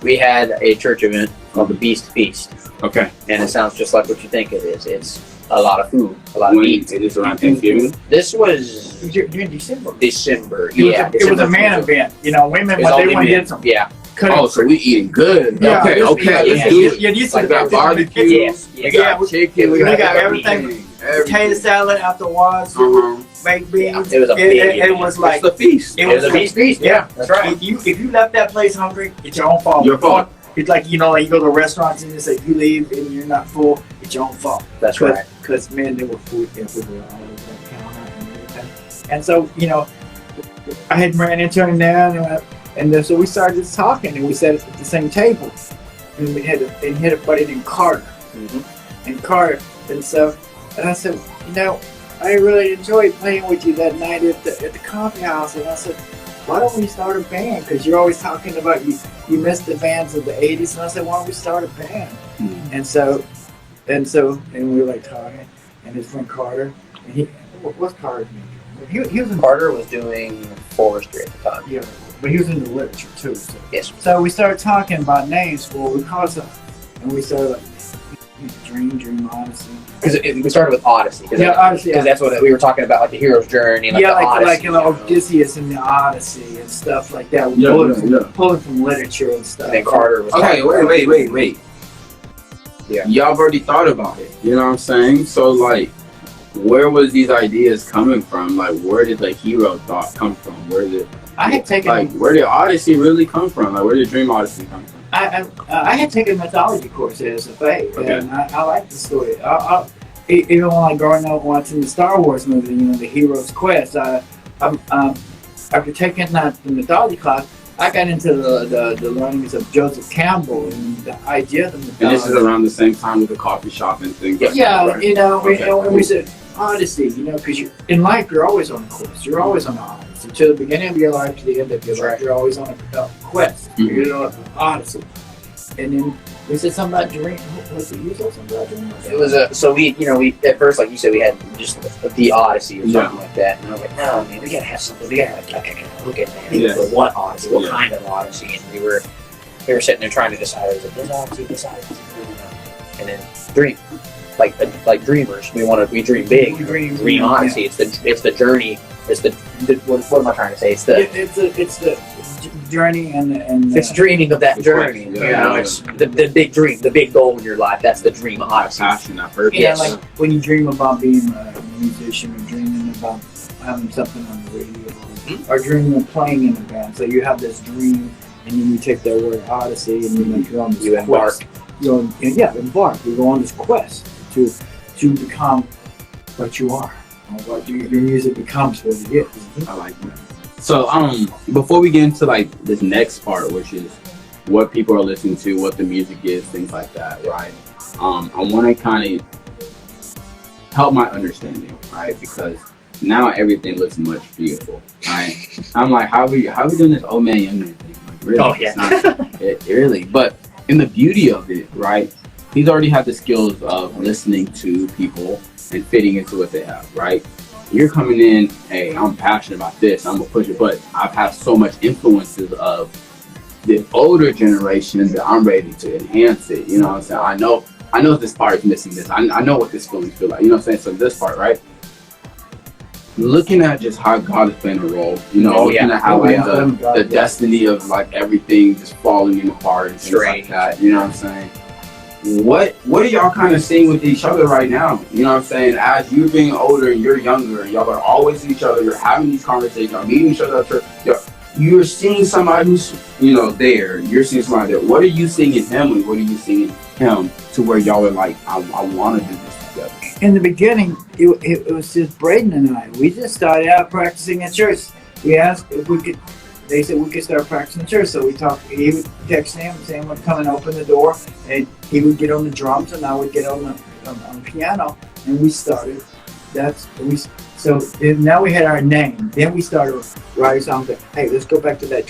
we had a church event called the Beast Feast. Okay. And it sounds just like what you think it is. It's a lot of food, a lot of meat. It is around Thanksgiving. This was during December. It was a man event. Women when they went did some. Yeah. So we eating good. Yeah, okay. Let's do it. Yeah, we got barbecue. Yes. We got chicken. We got everything. Potato salad afterwards. Baked beans. It was a big. It was like the feast. It was a beast feast. Yeah, that's right. If you left that place hungry, it's your own fault. Your fault. It's like you go to restaurants and it's like you leave and you're not full. It's your own fault. That's right. Because man, there were food everywhere all over the counter and everything. And so I had ran into him there, and then so we started just talking, and we sat at the same table, and we had a buddy named Carter, and Carter, and I said, I really enjoyed playing with you that night at the coffee house, and I said, why don't we start a band? Because you're always talking about you missed the bands of the '80s, and I said, why don't we start a band? And we were like talking, and his friend Carter, and what's Carter's name? He was in Carter was doing forestry at the time. Yeah, but he was into literature too. So. Yes. So we started talking about names for we called stuff, and we started like Dream Odyssey. Because we started with Odyssey. Odyssey. Because that's what we were talking about, like the hero's journey, like the Odyssey, Odysseus and the Odyssey and stuff like that. Pulling from literature and stuff. And then Carter was. Okay, wait. Yeah. Y'all have already thought about it. You know what I'm saying? So like, where was these ideas coming from? Like, where did the hero thought come from? Where did where did Odyssey really come from? Like, where did Dream Odyssey come from? I had taken a mythology course at SFA, Okay. and I like the story. Even when like growing up watching the Star Wars movie, the hero's quest. After taking the mythology class, I got into the learnings of Joseph Campbell and the idea of the mythology. And this is around the same time with the coffee shop and things like Yeah, that, right? when we said Odyssey, because in life you're always on a course. You're always on an Odyssey. To the beginning of your life to the end of your life, you're always on a quest. Mm-hmm. You're on an Odyssey. And then we said something about dream. Was it you said something about dream? It was so we at first, like you said, we had just the Odyssey or something like that, and I was like, no man, we gotta have something. We gotta look at that. Yes. But what Odyssey? What Yeah. kind of Odyssey? And we were sitting there trying to decide. I was like, this Odyssey, and then dream. Like dreamers, we dream big. We dream Odyssey. yeah. It's the journey. It's the what am I trying to say? It's the journey and it's dreaming of that The journey. quest, yeah. It's the big dream, the big goal in your life. That's the dream of Odyssey. Passion, that purpose. Yeah, like when you dream about being a musician, or dreaming about having something on the radio, or dreaming of playing in a band. So you have this dream, and then you take that word Odyssey, and you're on this You embark. quest. Embark. You go on this quest to become what you are. What your music becomes what it is. I like that. So, before we get into like this next part, which is what people are listening to, what the music is, things like that, right? I want to kind of help my understanding, right? Because now everything looks much beautiful, right? I'm like, how we doing this old man, young man thing? Like, really? Oh, yeah. It's not, it really, but in the beauty of it, right? He's already had the skills of listening to people and fitting into what they have, right? You're coming in, hey, I'm passionate about this, I'm gonna push it, but I've had so much influences of the older generation that I'm ready to enhance it. You know what I'm saying? I know this part is missing this. I know what this feeling feel like. You know what I'm saying? So this part, right? Looking at just how God is playing a role, looking at how the destiny of like everything just falling in apart and things like that. You know what I'm saying? What are y'all kind of seeing with each other right now? You know what I'm saying? As you being older and you're younger, and y'all are always with each other, you're having these conversations, y'all meeting each other at church, you're seeing somebody who's, there, you're seeing somebody there. What are you seeing in him and what are you seeing in him to where y'all are like, I want to do this together? In the beginning, it was just Braden and I. We just started out practicing at church. We asked if we could. They said we could start practicing at church, so we talked. He would text him, Sam would come and open the door, and he would get on the drums, and I would get on the piano, and we started. So now we had our name. Then we started writing songs like, hey, let's go back to that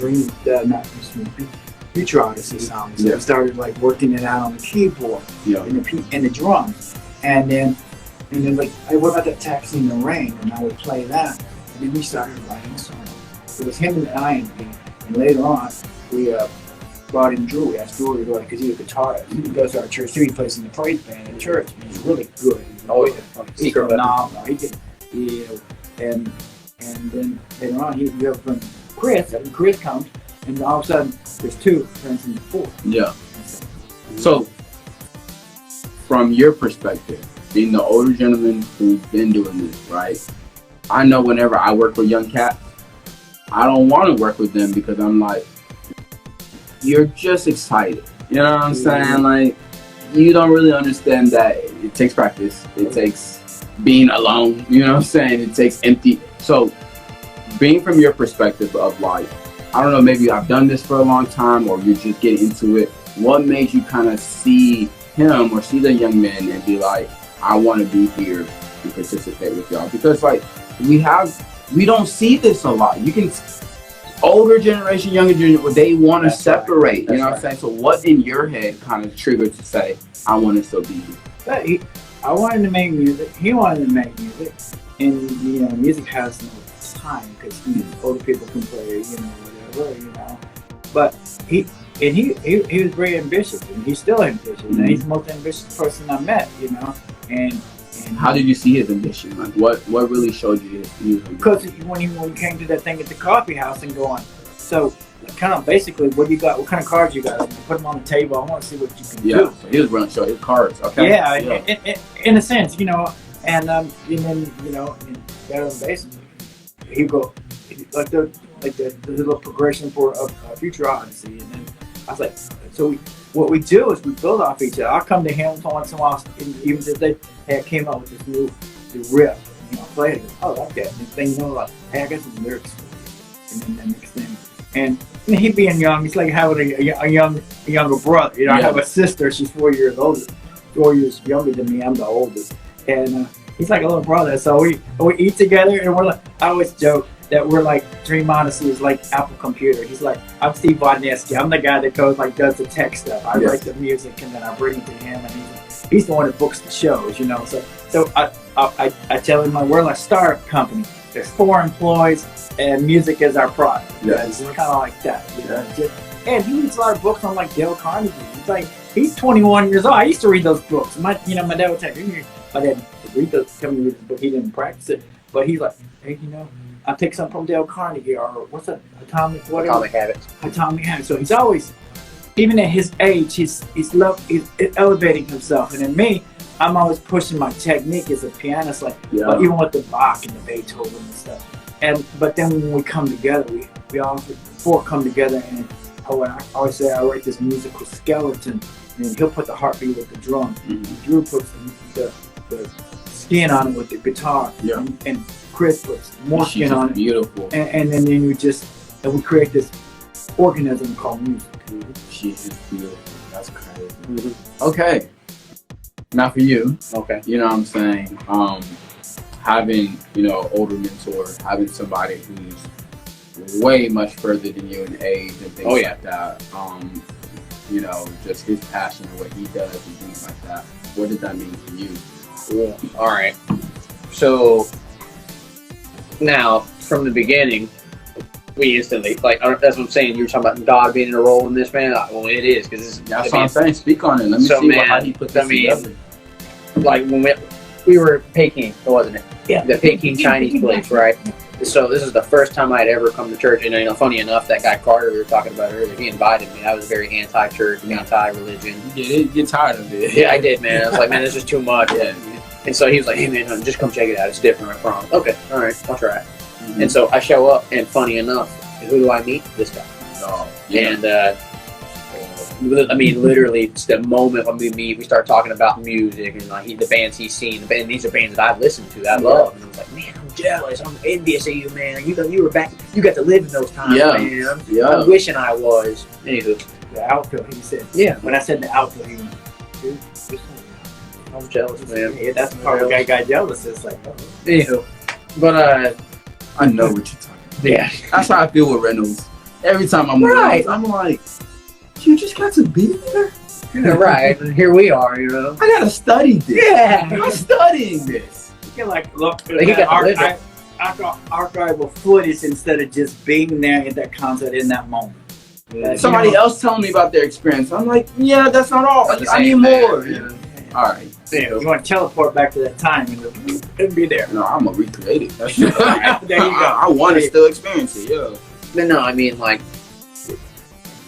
Future Odyssey song. So we started like working it out on the keyboard and the drums, and then like, hey, what about that Taxi in the Rain? And I would play that, and then we started writing songs. It was him and I, and later on, we brought in Drew. We asked Drew to go because he's a guitarist. He goes to our church too. He plays in the praise band in church. And he's really good. He's phenomenal. And then later on, you have from Chris. And Chris comes, and all of a sudden, there's two turns into four. Yeah. So, from your perspective, being the older gentleman who's been doing this, right? I know whenever I work with young cats, I don't want to work with them because I'm like, you're just excited. You know what I'm saying? Like, you don't really understand that it takes practice. It takes being alone. You know what I'm saying? It takes empty. So, being from your perspective of like, I don't know, maybe I've done this for a long time or you're just getting into it. What made you kind of see him or see the young man and be like, I want to be here and participate with y'all? Because like, we don't see this a lot. You can, older generation, younger generation, they want to separate. You know what I'm saying? So what in your head kind of triggered to say, I want to still be here? But I wanted to make music. He wanted to make music. And, music has no time because older people can play, whatever, But he was very ambitious, and he's still ambitious. And he's the most ambitious person I met, And how did you see his ambition? Like, what really showed you his ambition? Because when he came to that thing at the coffee house and going, so kind of basically, what you got? What kind of cards you got? You put them on the table. I want to see what you can do. So he was running show his cards. Okay. Yeah. In a sense, And then in better than bass, he go like the little progression for a future Odyssey, and then I was like, so what we do is we build off each other. I'll come to him once in a while, even if they came up with this new riff, play it. Oh, like that. And then like, hey, I got some lyrics for you, and then that next thing. And he being young, he's like having a younger brother. I have a sister. She's 4 years older, 4 years younger than me. I'm the oldest, and he's like a little brother. So we eat together, and we're like, I always joke that we're like Dream Odyssey is like Apple Computer. He's like, I'm Steve Vodneski. I'm the guy that goes does the tech stuff. I write the music, and then I bring it to him, and he's the one that books the shows. So I tell him we're like a startup company. There's 4 employees, and music is our product. It's kind of like that. And he reads a lot of books on like Dale Carnegie. He's 21 years old. I used to read those books. My dad would tell me, my dad would read those, tell me to read the book. He didn't practice it, but he's like, hey, I take something from Dale Carnegie, or what's that? Atomic Habits. Atomic Habits. So he's always, even at his age, he's elevating himself. And in me, I'm always pushing my technique as a pianist, even with the Bach and the Beethoven and stuff. But then when we come together, we all 4 come together, and I always say I write this musical skeleton, and he'll put the heartbeat with the drum. Drew puts the skin on it with the guitar, and Chris puts more skin on it. Beautiful. And then we create this organism called music. She is beautiful. That's crazy. Okay. Now for you. Okay. You know what I'm saying? Having, older mentor, having somebody who's way much further than you in age and things like that. Just his passion and what he does and things like that. What did that mean for you? Cool. All right. So now, from the beginning, we instantly, that's what I'm saying. You were talking about God being in a role in this, man. Well, it is, because that's what I'm saying. Speak on it. Let me see how he put this together. Like when we were at Peking, wasn't it? Yeah. The Peking Chinese place, right? So this is the first time I'd ever come to church, and funny enough, that guy Carter we were talking about earlier, he invited me. I was very anti-church, anti-religion. You get tired of it. Yeah, I did, man. I was like, man, this is too much. And so he was like, hey, man, just come check it out. It's different, I promise. Okay, all right, I'll try it. And so I show up, and funny enough, who do I meet? This guy. Oh, yeah. And literally, it's the moment when we meet, we start talking about music and the bands he's seen. These are bands that I've listened to, that I love. And I was like, man, I'm jealous. I'm envious of you, man. You were back. You got to live in those times, man. I'm wishing I was. Anywho, the outfield, he said. Yeah. When I said the outfield, he went, dude, I'm jealous, man. Yeah, that's the part where I got jealous. It's like, anywho, but I know what you're talking about. Yeah, that's how I feel with Reynolds. Every time I'm around, I'm like, you just got to be there. Right, and here we are. I gotta study this. Yeah, I'm studying this. You can look at archival footage instead of just being there at that concert in that moment. Somebody else telling me about their experience. I'm like, yeah, that's not all. I need more. All right. You want to teleport back to that time and be there. No, I'm gonna recreate it. That's there you go. I want to still experience it. Yeah. But no,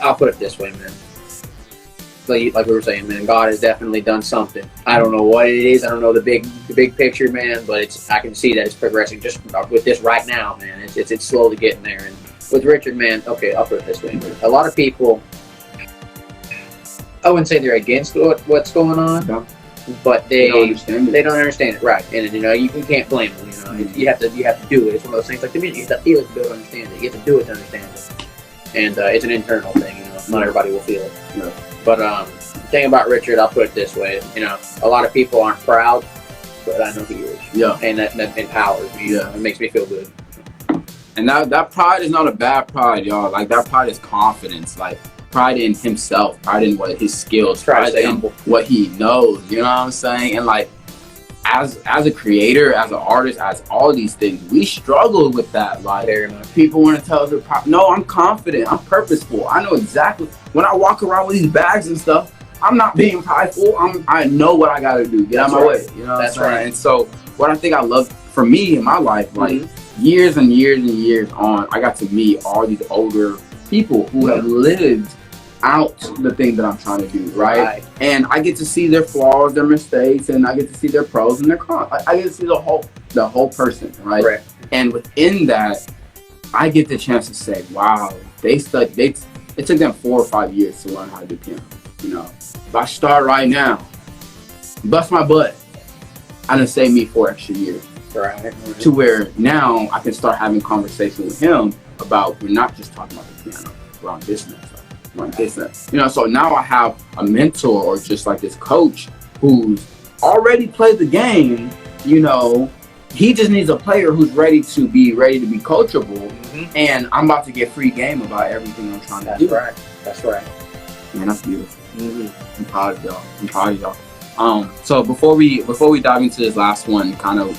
I'll put it this way, man. Like we were saying, man, God has definitely done something. I don't know what it is. I don't know the big picture, man. But I can see that it's progressing. Just with this right now, man. It's slowly getting there. And with Richard, man. Okay, I'll put it this way. A lot of people, I wouldn't say they're against what's going on. No. But they don't understand it, right? And you can't blame them. You have to do it. It's one of those things like the music. You have to feel it to be able to understand it. You have to do it to understand it. And it's an internal thing. Not everybody will feel it. No. But the thing about Richard, I'll put it this way. A lot of people aren't proud, but I know he is. Yeah. And that empowers me. Yeah. It makes me feel good. And that pride is not a bad pride, y'all. Like that pride is confidence. Like pride in himself, pride in what his skills, pride in what he knows, you know what I'm saying? And like as a creator, as an artist, as all these things, we struggle with that. Like people want to tell us, no, I'm confident, I'm purposeful, I know exactly when I walk around with these bags and stuff, I'm not being prideful, I know what I gotta do, get out of my way, you know what I'm saying? Right. And so what I think I love for me in my life, like years and years and years on, I got to meet all these older people who have lived out the thing that I'm trying to do, right? And I get to see their flaws, their mistakes, and I get to see their pros and their cons. I get to see the whole person, right? Right. And within that, I get the chance to say, wow, it took them 4 or 5 years to learn how to do piano. You know, if I start right now, bust my butt, I done saved me 4 extra years. Right. To where now I can start having conversation with him about, we're not just talking about the piano, we're on this next level, we're on this next. You know, so now I have a mentor or just like this coach who's already played the game. You know, he just needs a player who's ready to be coachable, and I'm about to get free game about everything I'm trying to do. That's right. Man, that's beautiful. I'm proud of y'all. So before we dive into this last one, kind of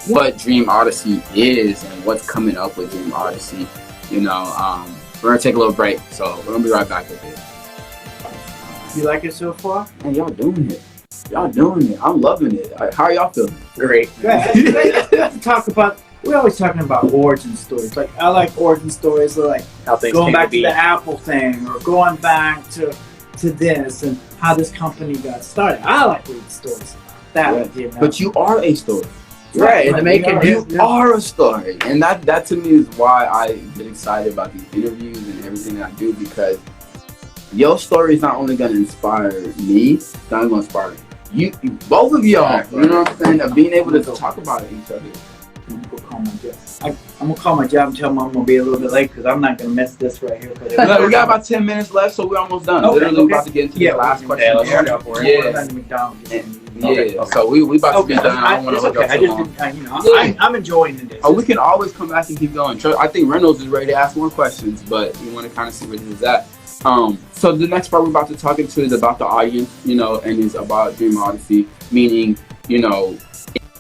what Dream Odyssey is and what's coming up with Dream Odyssey, you know, we're gonna take a little break, so we're gonna be right back with it. You like it so far? Man, y'all doing it. I'm loving it. How are y'all feeling? Great. Let's talk about. We're always talking about origin stories. Like, I like origin stories, like How things going came back to be. to the Apple thing, or going back to this and how this company got started. I like reading stories. But you are a story. Right, in the making. You are a story, and that to me is why I get excited about these interviews and everything that I do, because your story is not only going to inspire me, it's not going to inspire you, both of y'all. You know what I'm saying? Of being able to talk about each other. I'm gonna call my job and tell them I'm gonna be a little bit late because I'm not gonna miss this right here. We got about 10 minutes left, so we're almost done. Literally about to get into the last question. So we about to be done. I don't want to hold up too long. I'm enjoying this. Oh, we can always come back and keep going. I think Reynolds is ready to ask more questions, but we want to kind of see where this is at. So the next part we're about to talk into is about the audience, you know, and is about Dream Odyssey, meaning, you know,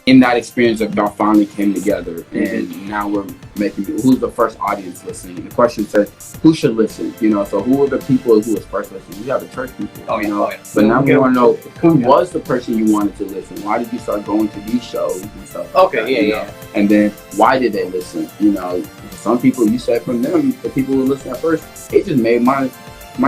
in that experience of y'all finally came together, and now we're making, who's the first audience listening? The question says, who should listen? You know, so who are the people who was first listening? We have the church people, you know, but now we want to know, who was the person you wanted to listen? Why did you start going to these shows and stuff like that, you know? And then why did they listen? You know, some people, you said from them, the people who listened at first, it just made my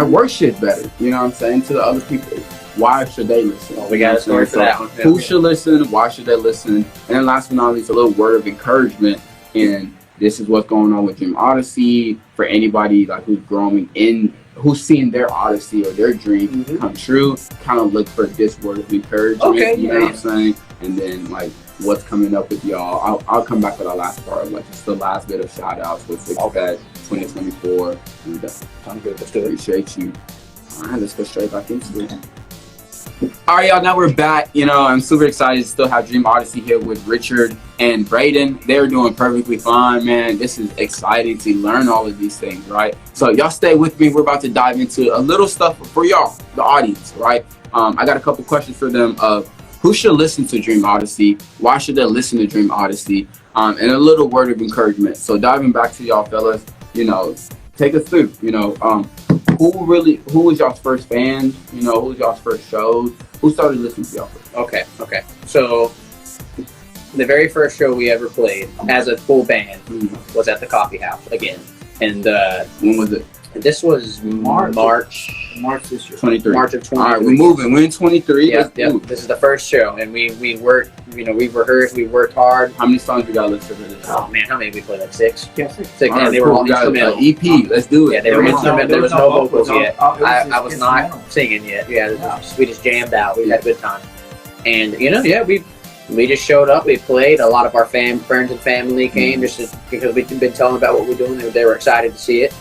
work shit better. You know what I'm saying? To the other people, why should they listen? Well, we got a story for that one. Who should listen? Why should they listen? And then last but not least, a little word of encouragement. And this is what's going on with Dream Odyssey for anybody like who's growing in, who's seeing their Odyssey or their dream come true. Kind of look for this word of encouragement. You know what I'm saying? And then like what's coming up with y'all. I'll come back for the last part, like just the last bit of shout outs with that 2024. And, I'm good. Let's do it. Appreciate you. All right, let's go straight back into it. All right, y'all, now we're back. You know, I'm super excited to still have Dream Odyssey here with Richard and Braden. They're doing perfectly fine, man. This is exciting to learn all of these things, right? So y'all stay with me. We're about to dive into a little stuff for y'all, the audience, right? I got a couple questions for them of who should listen to Dream Odyssey, why should they listen to Dream Odyssey, and a little word of encouragement. So diving back to y'all fellas, you know, take us through, you know, who was y'all's first fan? You know, who was y'all's first shows? Who started listening to y'all first? Okay. So the very first show we ever played as a full band was at the Coffee House again. And when was it? This was March this year. 23. March of 23. All right, we're moving. We're in 23. Yeah. This is the first show, and we worked. You know, we rehearsed. We worked hard. How many songs we got listed for this? Oh man, how many we played? Like 6. Yeah, 6. Six. All And right, they were all we got instrumental. EP. Let's do it. Yeah, they were instrumental. There was no vocals yet. I was not instrumental. singing yet. Yeah, we just jammed out. We had a good time. And you know, we just showed up. We played. A lot of our friends and family came because we've been telling them about what we're doing. They were excited to see it,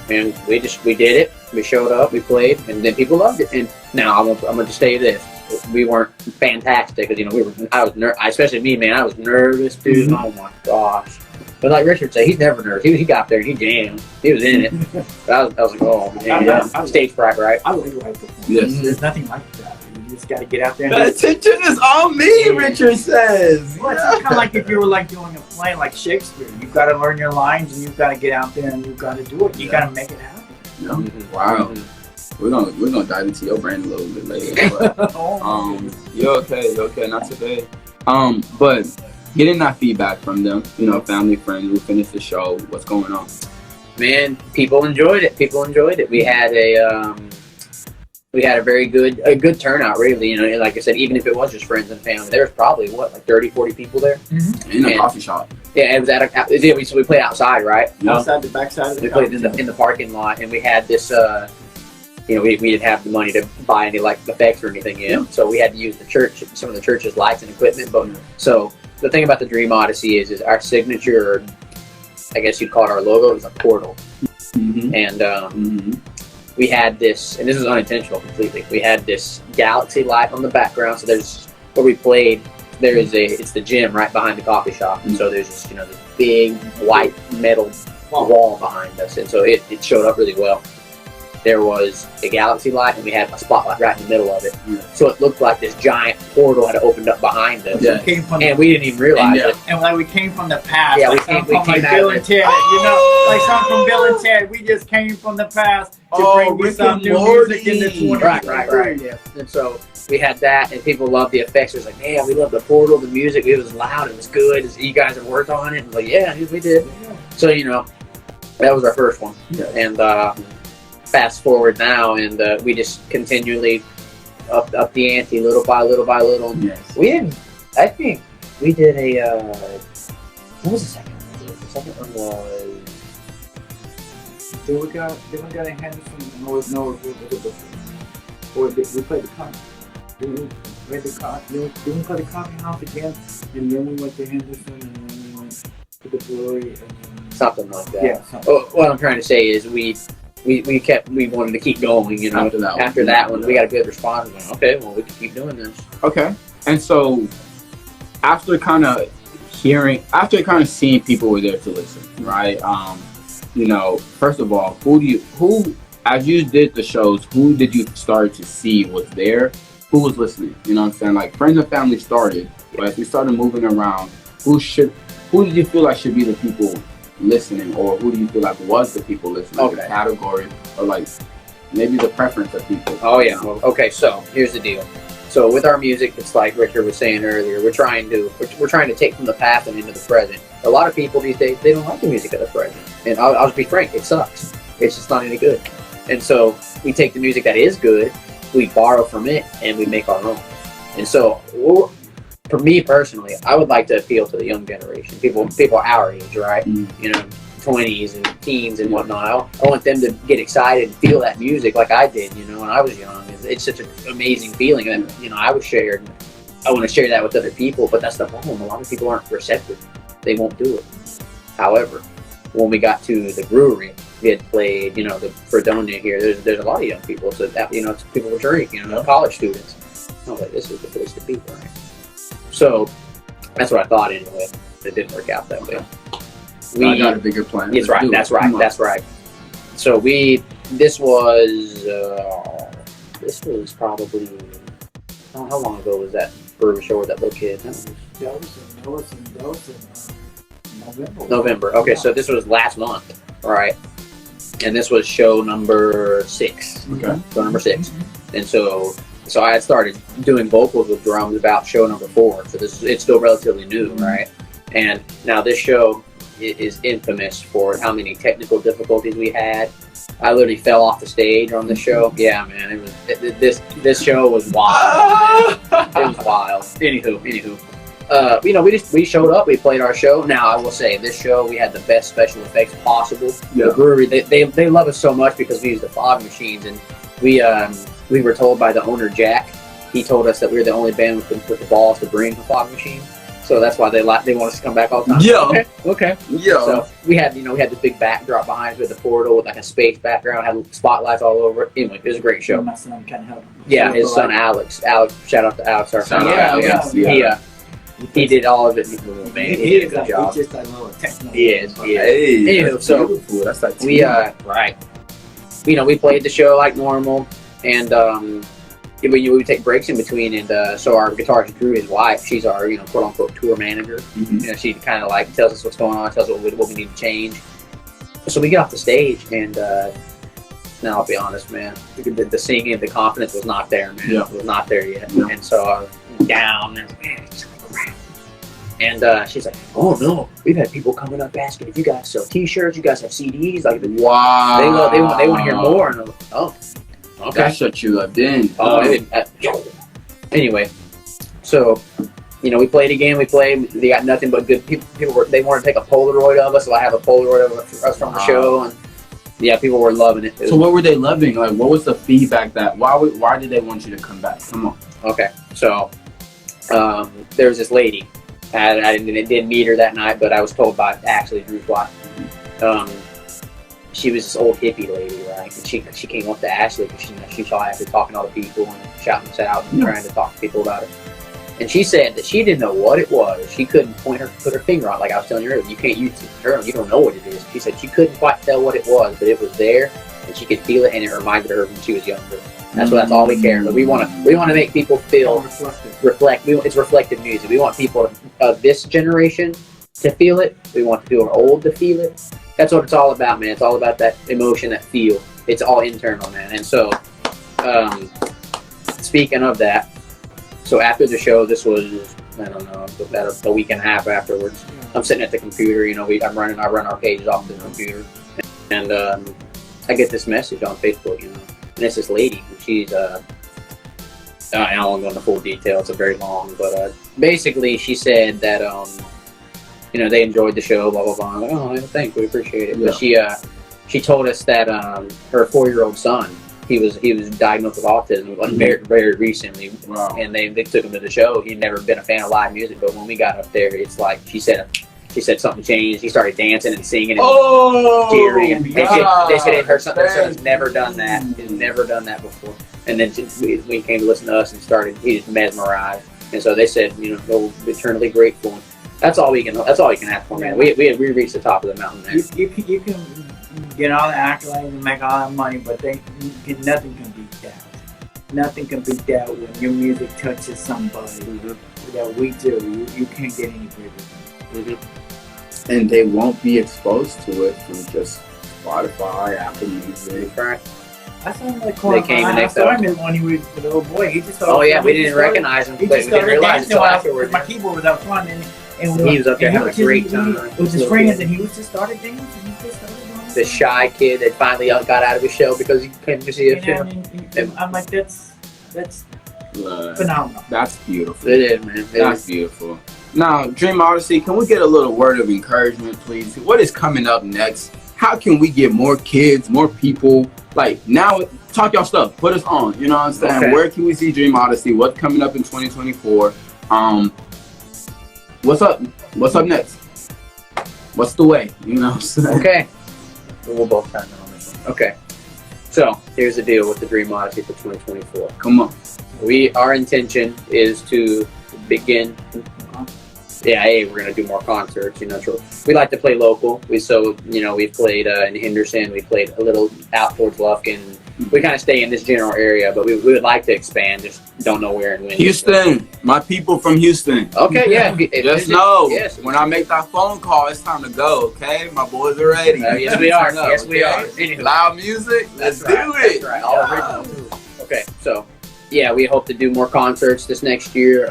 and we did it. We showed up. We played, and then people loved it. And now I'm gonna just say this: we weren't fantastic because I was especially me, man. I was nervous, dude. Oh my gosh. But like Richard said, he's never nervous. He got there and he jammed. He was in it. But I was like, oh man, stage fright, right? I like live performance. Yes. There's nothing like that. You just got to get out there. The attention is on me, Richard says. Well, it's kind of like if you were like doing a play like Shakespeare. You've got to learn your lines and you've got to get out there and you've got to do it. You got to make it happen. Yeah. Wow. We're gonna dive into your brain a little bit later. But, you okay, not today. But getting that feedback from them, you know, family, friends who finished the show, what's going on? Man, people enjoyed it. We had we had a good turnout, really. You know, and like I said, even if it was just friends and family, there was probably what, like 30, 40 people there in a coffee shop. Yeah, it was so we played outside, right? Outside the backside of the we played in the parking lot, and we had this. You know, we didn't have the money to buy any like effects or anything in, so we had to use some of the church's lights and equipment. But so the thing about the Dream Odyssey is our signature, I guess you'd call it our logo, is a portal, and we had this, and this was unintentional completely. We had this galaxy light on the background. So there's where we played. It's the gym right behind the coffee shop, and so there's this, you know, this big white metal wall behind us, and so it showed up really well. There was a galaxy light, and we had a spotlight right in the middle of it. So it looked like this giant portal had opened up behind us, and we didn't even realize it. And like we came from the past. Yeah, like we came like out Bill of and it. Ted, you know, like something from Bill and Ted. We just came from the past to bring you some new music in the 20s. Right. Yeah. And so we had that, and people loved the effects. It was like, man, we love the portal, the music. It was loud, it was good. You guys have worked on it. And like, yeah, we did. So, you know, that was our first one. And fast forward now, and we just continually up the ante little by little by little. I think we did a what was the second one? The second one was Then we got a Henderson. No, or we played the coffee. Then we played the coffee. Then we played the coffee house again, and then we went to Henderson, and then we went to the brewery, and then something like that. Yeah. What I'm trying to say is we wanted to keep going, you know. After that one, we got a good response. Like, okay, well, we can keep doing this. Okay. And so after kind of seeing people were there to listen, right? You know, first of all, who as you did the shows, who did you start to see was there? Who was listening? You know what I'm saying? Like friends and family started, but as we started moving around, who did you feel like should be the people listening, or who do you feel like was the people listening? Okay. The category, or like maybe the preference of people. Oh yeah. Okay, so here's the deal. So with our music, it's like Richard was saying earlier, we're trying to take from the past and into the present. A lot of people these days, they don't like the music of the present, and I'll just be frank, it sucks. It's just not any good. And so we take the music that is good, we borrow from it, and we make our own. And so for me personally, I would like to appeal to the young generation, people our age, right? You know, 20s and teens and whatnot. I want them to get excited and feel that music like I did, you know, when I was young. It's such an amazing feeling, and you know, I want to share that with other people, but that's the problem. A lot of people aren't receptive. They won't do it. However, when we got to the brewery, we had played, you know, the Fredonia here. There's a lot of young people, so that, you know, it's people returning, you know, college students. I was like, this is the place to be, right? So that's what I thought anyway. It didn't work out that way. I got a bigger plan. That's right. That's right. So this was probably, how long ago was that brewery show with that little kid? that was in November. Okay, so this was last month, all right? And this was show number 6. Okay. Show number 6. And so I had started doing vocals with drums about show number 4. So it's still relatively new, right? And now this show is infamous for how many technical difficulties we had. I literally fell off the stage on this show. Yeah, man, this show was wild. It was wild. Anywho. You know, we showed up, we played our show. Now, I will say, this show, we had the best special effects possible. Yeah. The brewery, they love us so much because we use the fog machines, and we were told by the owner, Jack, he told us that we were the only band with the balls to bring the fog machine. So that's why they want us to come back all the time. Yeah. Okay. Yeah. So we had this big backdrop behind us with the portal with like a space background, had spotlights all over it. Anyway, it was a great show. My son kind of helped. Yeah, his son Alex. Shout out to Alex, our son. Yeah. He did all of it. Man, he did a good job. He's just like a little techno. He is. Hey, Anywho, so beautiful. That's like we right. You know, we played the show like normal, and we take breaks in between, and so our guitarist Drew, his wife, she's our, you know, quote unquote tour manager. Mm-hmm. You know, she kind of like tells us what's going on, tells us what we need to change. So we get off the stage, and now I'll be honest, man, the singing, the confidence was not there, man. Yeah. It was not there yet. Yeah. And so I was down, and man, it's like crap. And she's like, "Oh no, we've had people coming up asking if you guys sell T-shirts, you guys have CDs, like wow, they want to hear more." And I'm like, "Oh." Okay. That shut you up, then. Anyway, so we played again. We played. They got nothing but good people. They wanted to take a Polaroid of us, so I have a Polaroid of us from the show, and yeah, people were loving it. So what were they loving? Like, what was the feedback that? Why did they want you to come back? Come on. Okay, so there was this lady. I didn't meet her that night, but I was told by Ashley Drew's wife. She was this old hippie lady, right? And she came up to Ashley because she saw Ashley talking to all the people and shouting us out and trying to talk to people about it. And she said that she didn't know what it was. She couldn't put her finger on it. Like I was telling you earlier, you don't know what it is. She said she couldn't quite tell what it was, but it was there, and she could feel it, and it reminded her when she was younger. That's all we care. But we want to make people feel it's reflective music. We want people of this generation to feel it. We want the people who are old to feel it. That's what it's all about, man. It's all about that emotion, that feel. It's all internal, man. And so, speaking of that, so after the show, this was, I don't know, about a week and a half afterwards. I'm sitting at the computer, I run our pages off the computer, and I get this message on Facebook, and it's this lady. She's I won't go into full detail. It's very long, but basically she said that they enjoyed the show, blah blah blah. I'm like, oh, thanks, we appreciate it. Yeah. But she told us that her 4-year-old son, he was diagnosed with autism very, very recently. Wow. And they took him to the show. He'd never been a fan of live music, but when we got up there, it's like she said something changed. He started dancing and singing and cheering. And they said her son's never done that. He's never done that before. And then we came to listen to us and he just mesmerized. And so they said, we're eternally grateful. And that's all we can ask for, man. We reached the top of the mountain, man. You can get all the accolades and make all that money, but nothing can beat that. Nothing can beat that when your music touches somebody that we do. You can't get any bigger. And they won't be exposed to it from just Spotify, Apple Music. Right. I saw him like They came and they saw him when he was a little boy. He just started. Oh yeah, we didn't recognize him. He But just we didn't started realize dancing until while afterwards. my keyboard was up front, and He was up there having a great time. With his friends, and he was just started dancing. He just started doing The shy kid that finally got out of his shell because he came to see a show. and I'm like, that's phenomenal. That's beautiful. It is, man. That's beautiful. Now, Dream Odyssey, can we get a little word of encouragement, please? What is coming up next? How can we get more kids, more people? Like, now, talk y'all stuff. Put us on. You know what I'm saying? Okay. Where can we see Dream Odyssey? What's coming up in 2024? What's up? What's up next? What's the way? You know what I'm saying? Okay. We'll both chime in on this one. Okay. So, here's the deal with the Dream Odyssey for 2024. Come on. Our intention is to begin. We're gonna do more concerts. We like to play local. We've played in Henderson. We played a little out towards Lufkin. We kind of stay in this general area, but we would like to expand. Just don't know where and when. Houston, my people from Houston. Okay, yeah. Just know, yes. when I make that phone call, it's time to go. Okay, my boys are ready. Yes, we are. Yes, we are. Anywho. Loud music. Let's do it. That's right. All original too. Okay, so we hope to do more concerts this next year.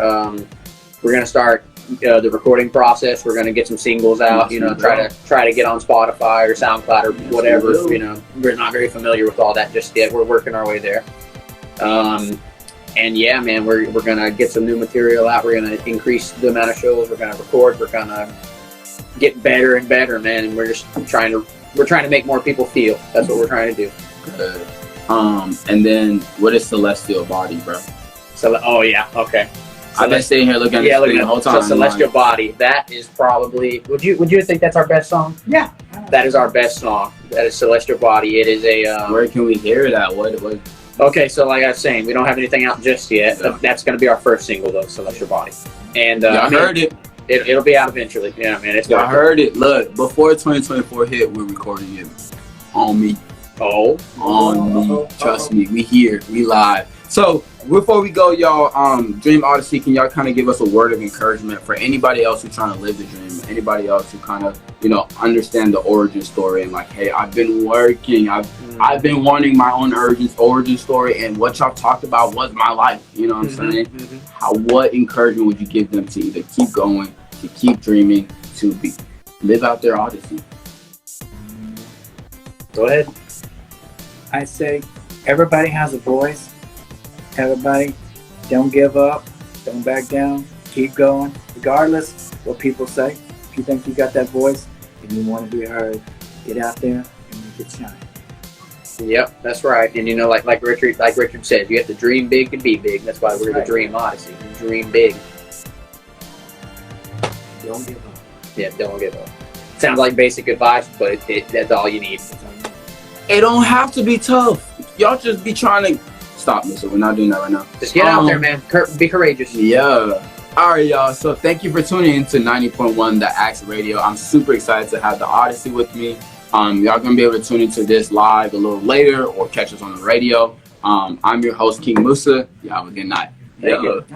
We're gonna start the recording process. We're gonna get some singles out. Try to get on Spotify or SoundCloud or whatever. We're not very familiar with all that just yet. We're working our way there. And yeah, man, we're gonna get some new material out. We're gonna increase the amount of shows we're gonna record. We're gonna get better and better, man. And we're trying to make more people feel. That's what we're trying to do. Good. And then what is Celestial Body, bro? Okay. I've been sitting here looking at this thing the whole time. So Celestial Body, that is probably, would you think that's our best song? Yeah. That is our best song. That is Celestial Body. It is a... Where can we hear that? What? Okay, so like I was saying, we don't have anything out just yet. Yeah. That's going to be our first single, though, Celestial Body. And I heard it. It'll be out eventually. Yeah, man. I heard it. Look, before 2024 hit, we're recording it on me. Oh. On me. Trust me. We here. We live. So, before we go, y'all, Dream Odyssey, can y'all kind of give us a word of encouragement for anybody else who's trying to live the dream? Anybody else who kind of, understand the origin story and like, hey, I've been working. I've been wanting my own origin story, and what y'all talked about was my life. You know what I'm saying? What encouragement would you give them to either keep going, to keep dreaming, to live out their Odyssey? Go ahead. I say everybody has a voice. Everybody, don't give up. Don't back down. Keep going, regardless what people say. If you think you got that voice and you want to be heard, get out there and make it shine. Yep, that's right. And you know, like Richard said, you have to dream big and be big. That's why we're the Dream Odyssey. Dream big. Don't give up. Yeah, don't give up. Sounds like basic advice, but that's all you need. It don't have to be tough. Y'all just be trying to stop me, so we're not doing that right now. Just get out there, man. Be courageous. Yeah. All right, y'all. So thank you for tuning into 90.1 The Axe Radio. I'm super excited to have the Odyssey with me. Y'all gonna be able to tune into this live a little later or catch us on the radio. I'm your host, King Musa. Y'all have a good night. Thank you.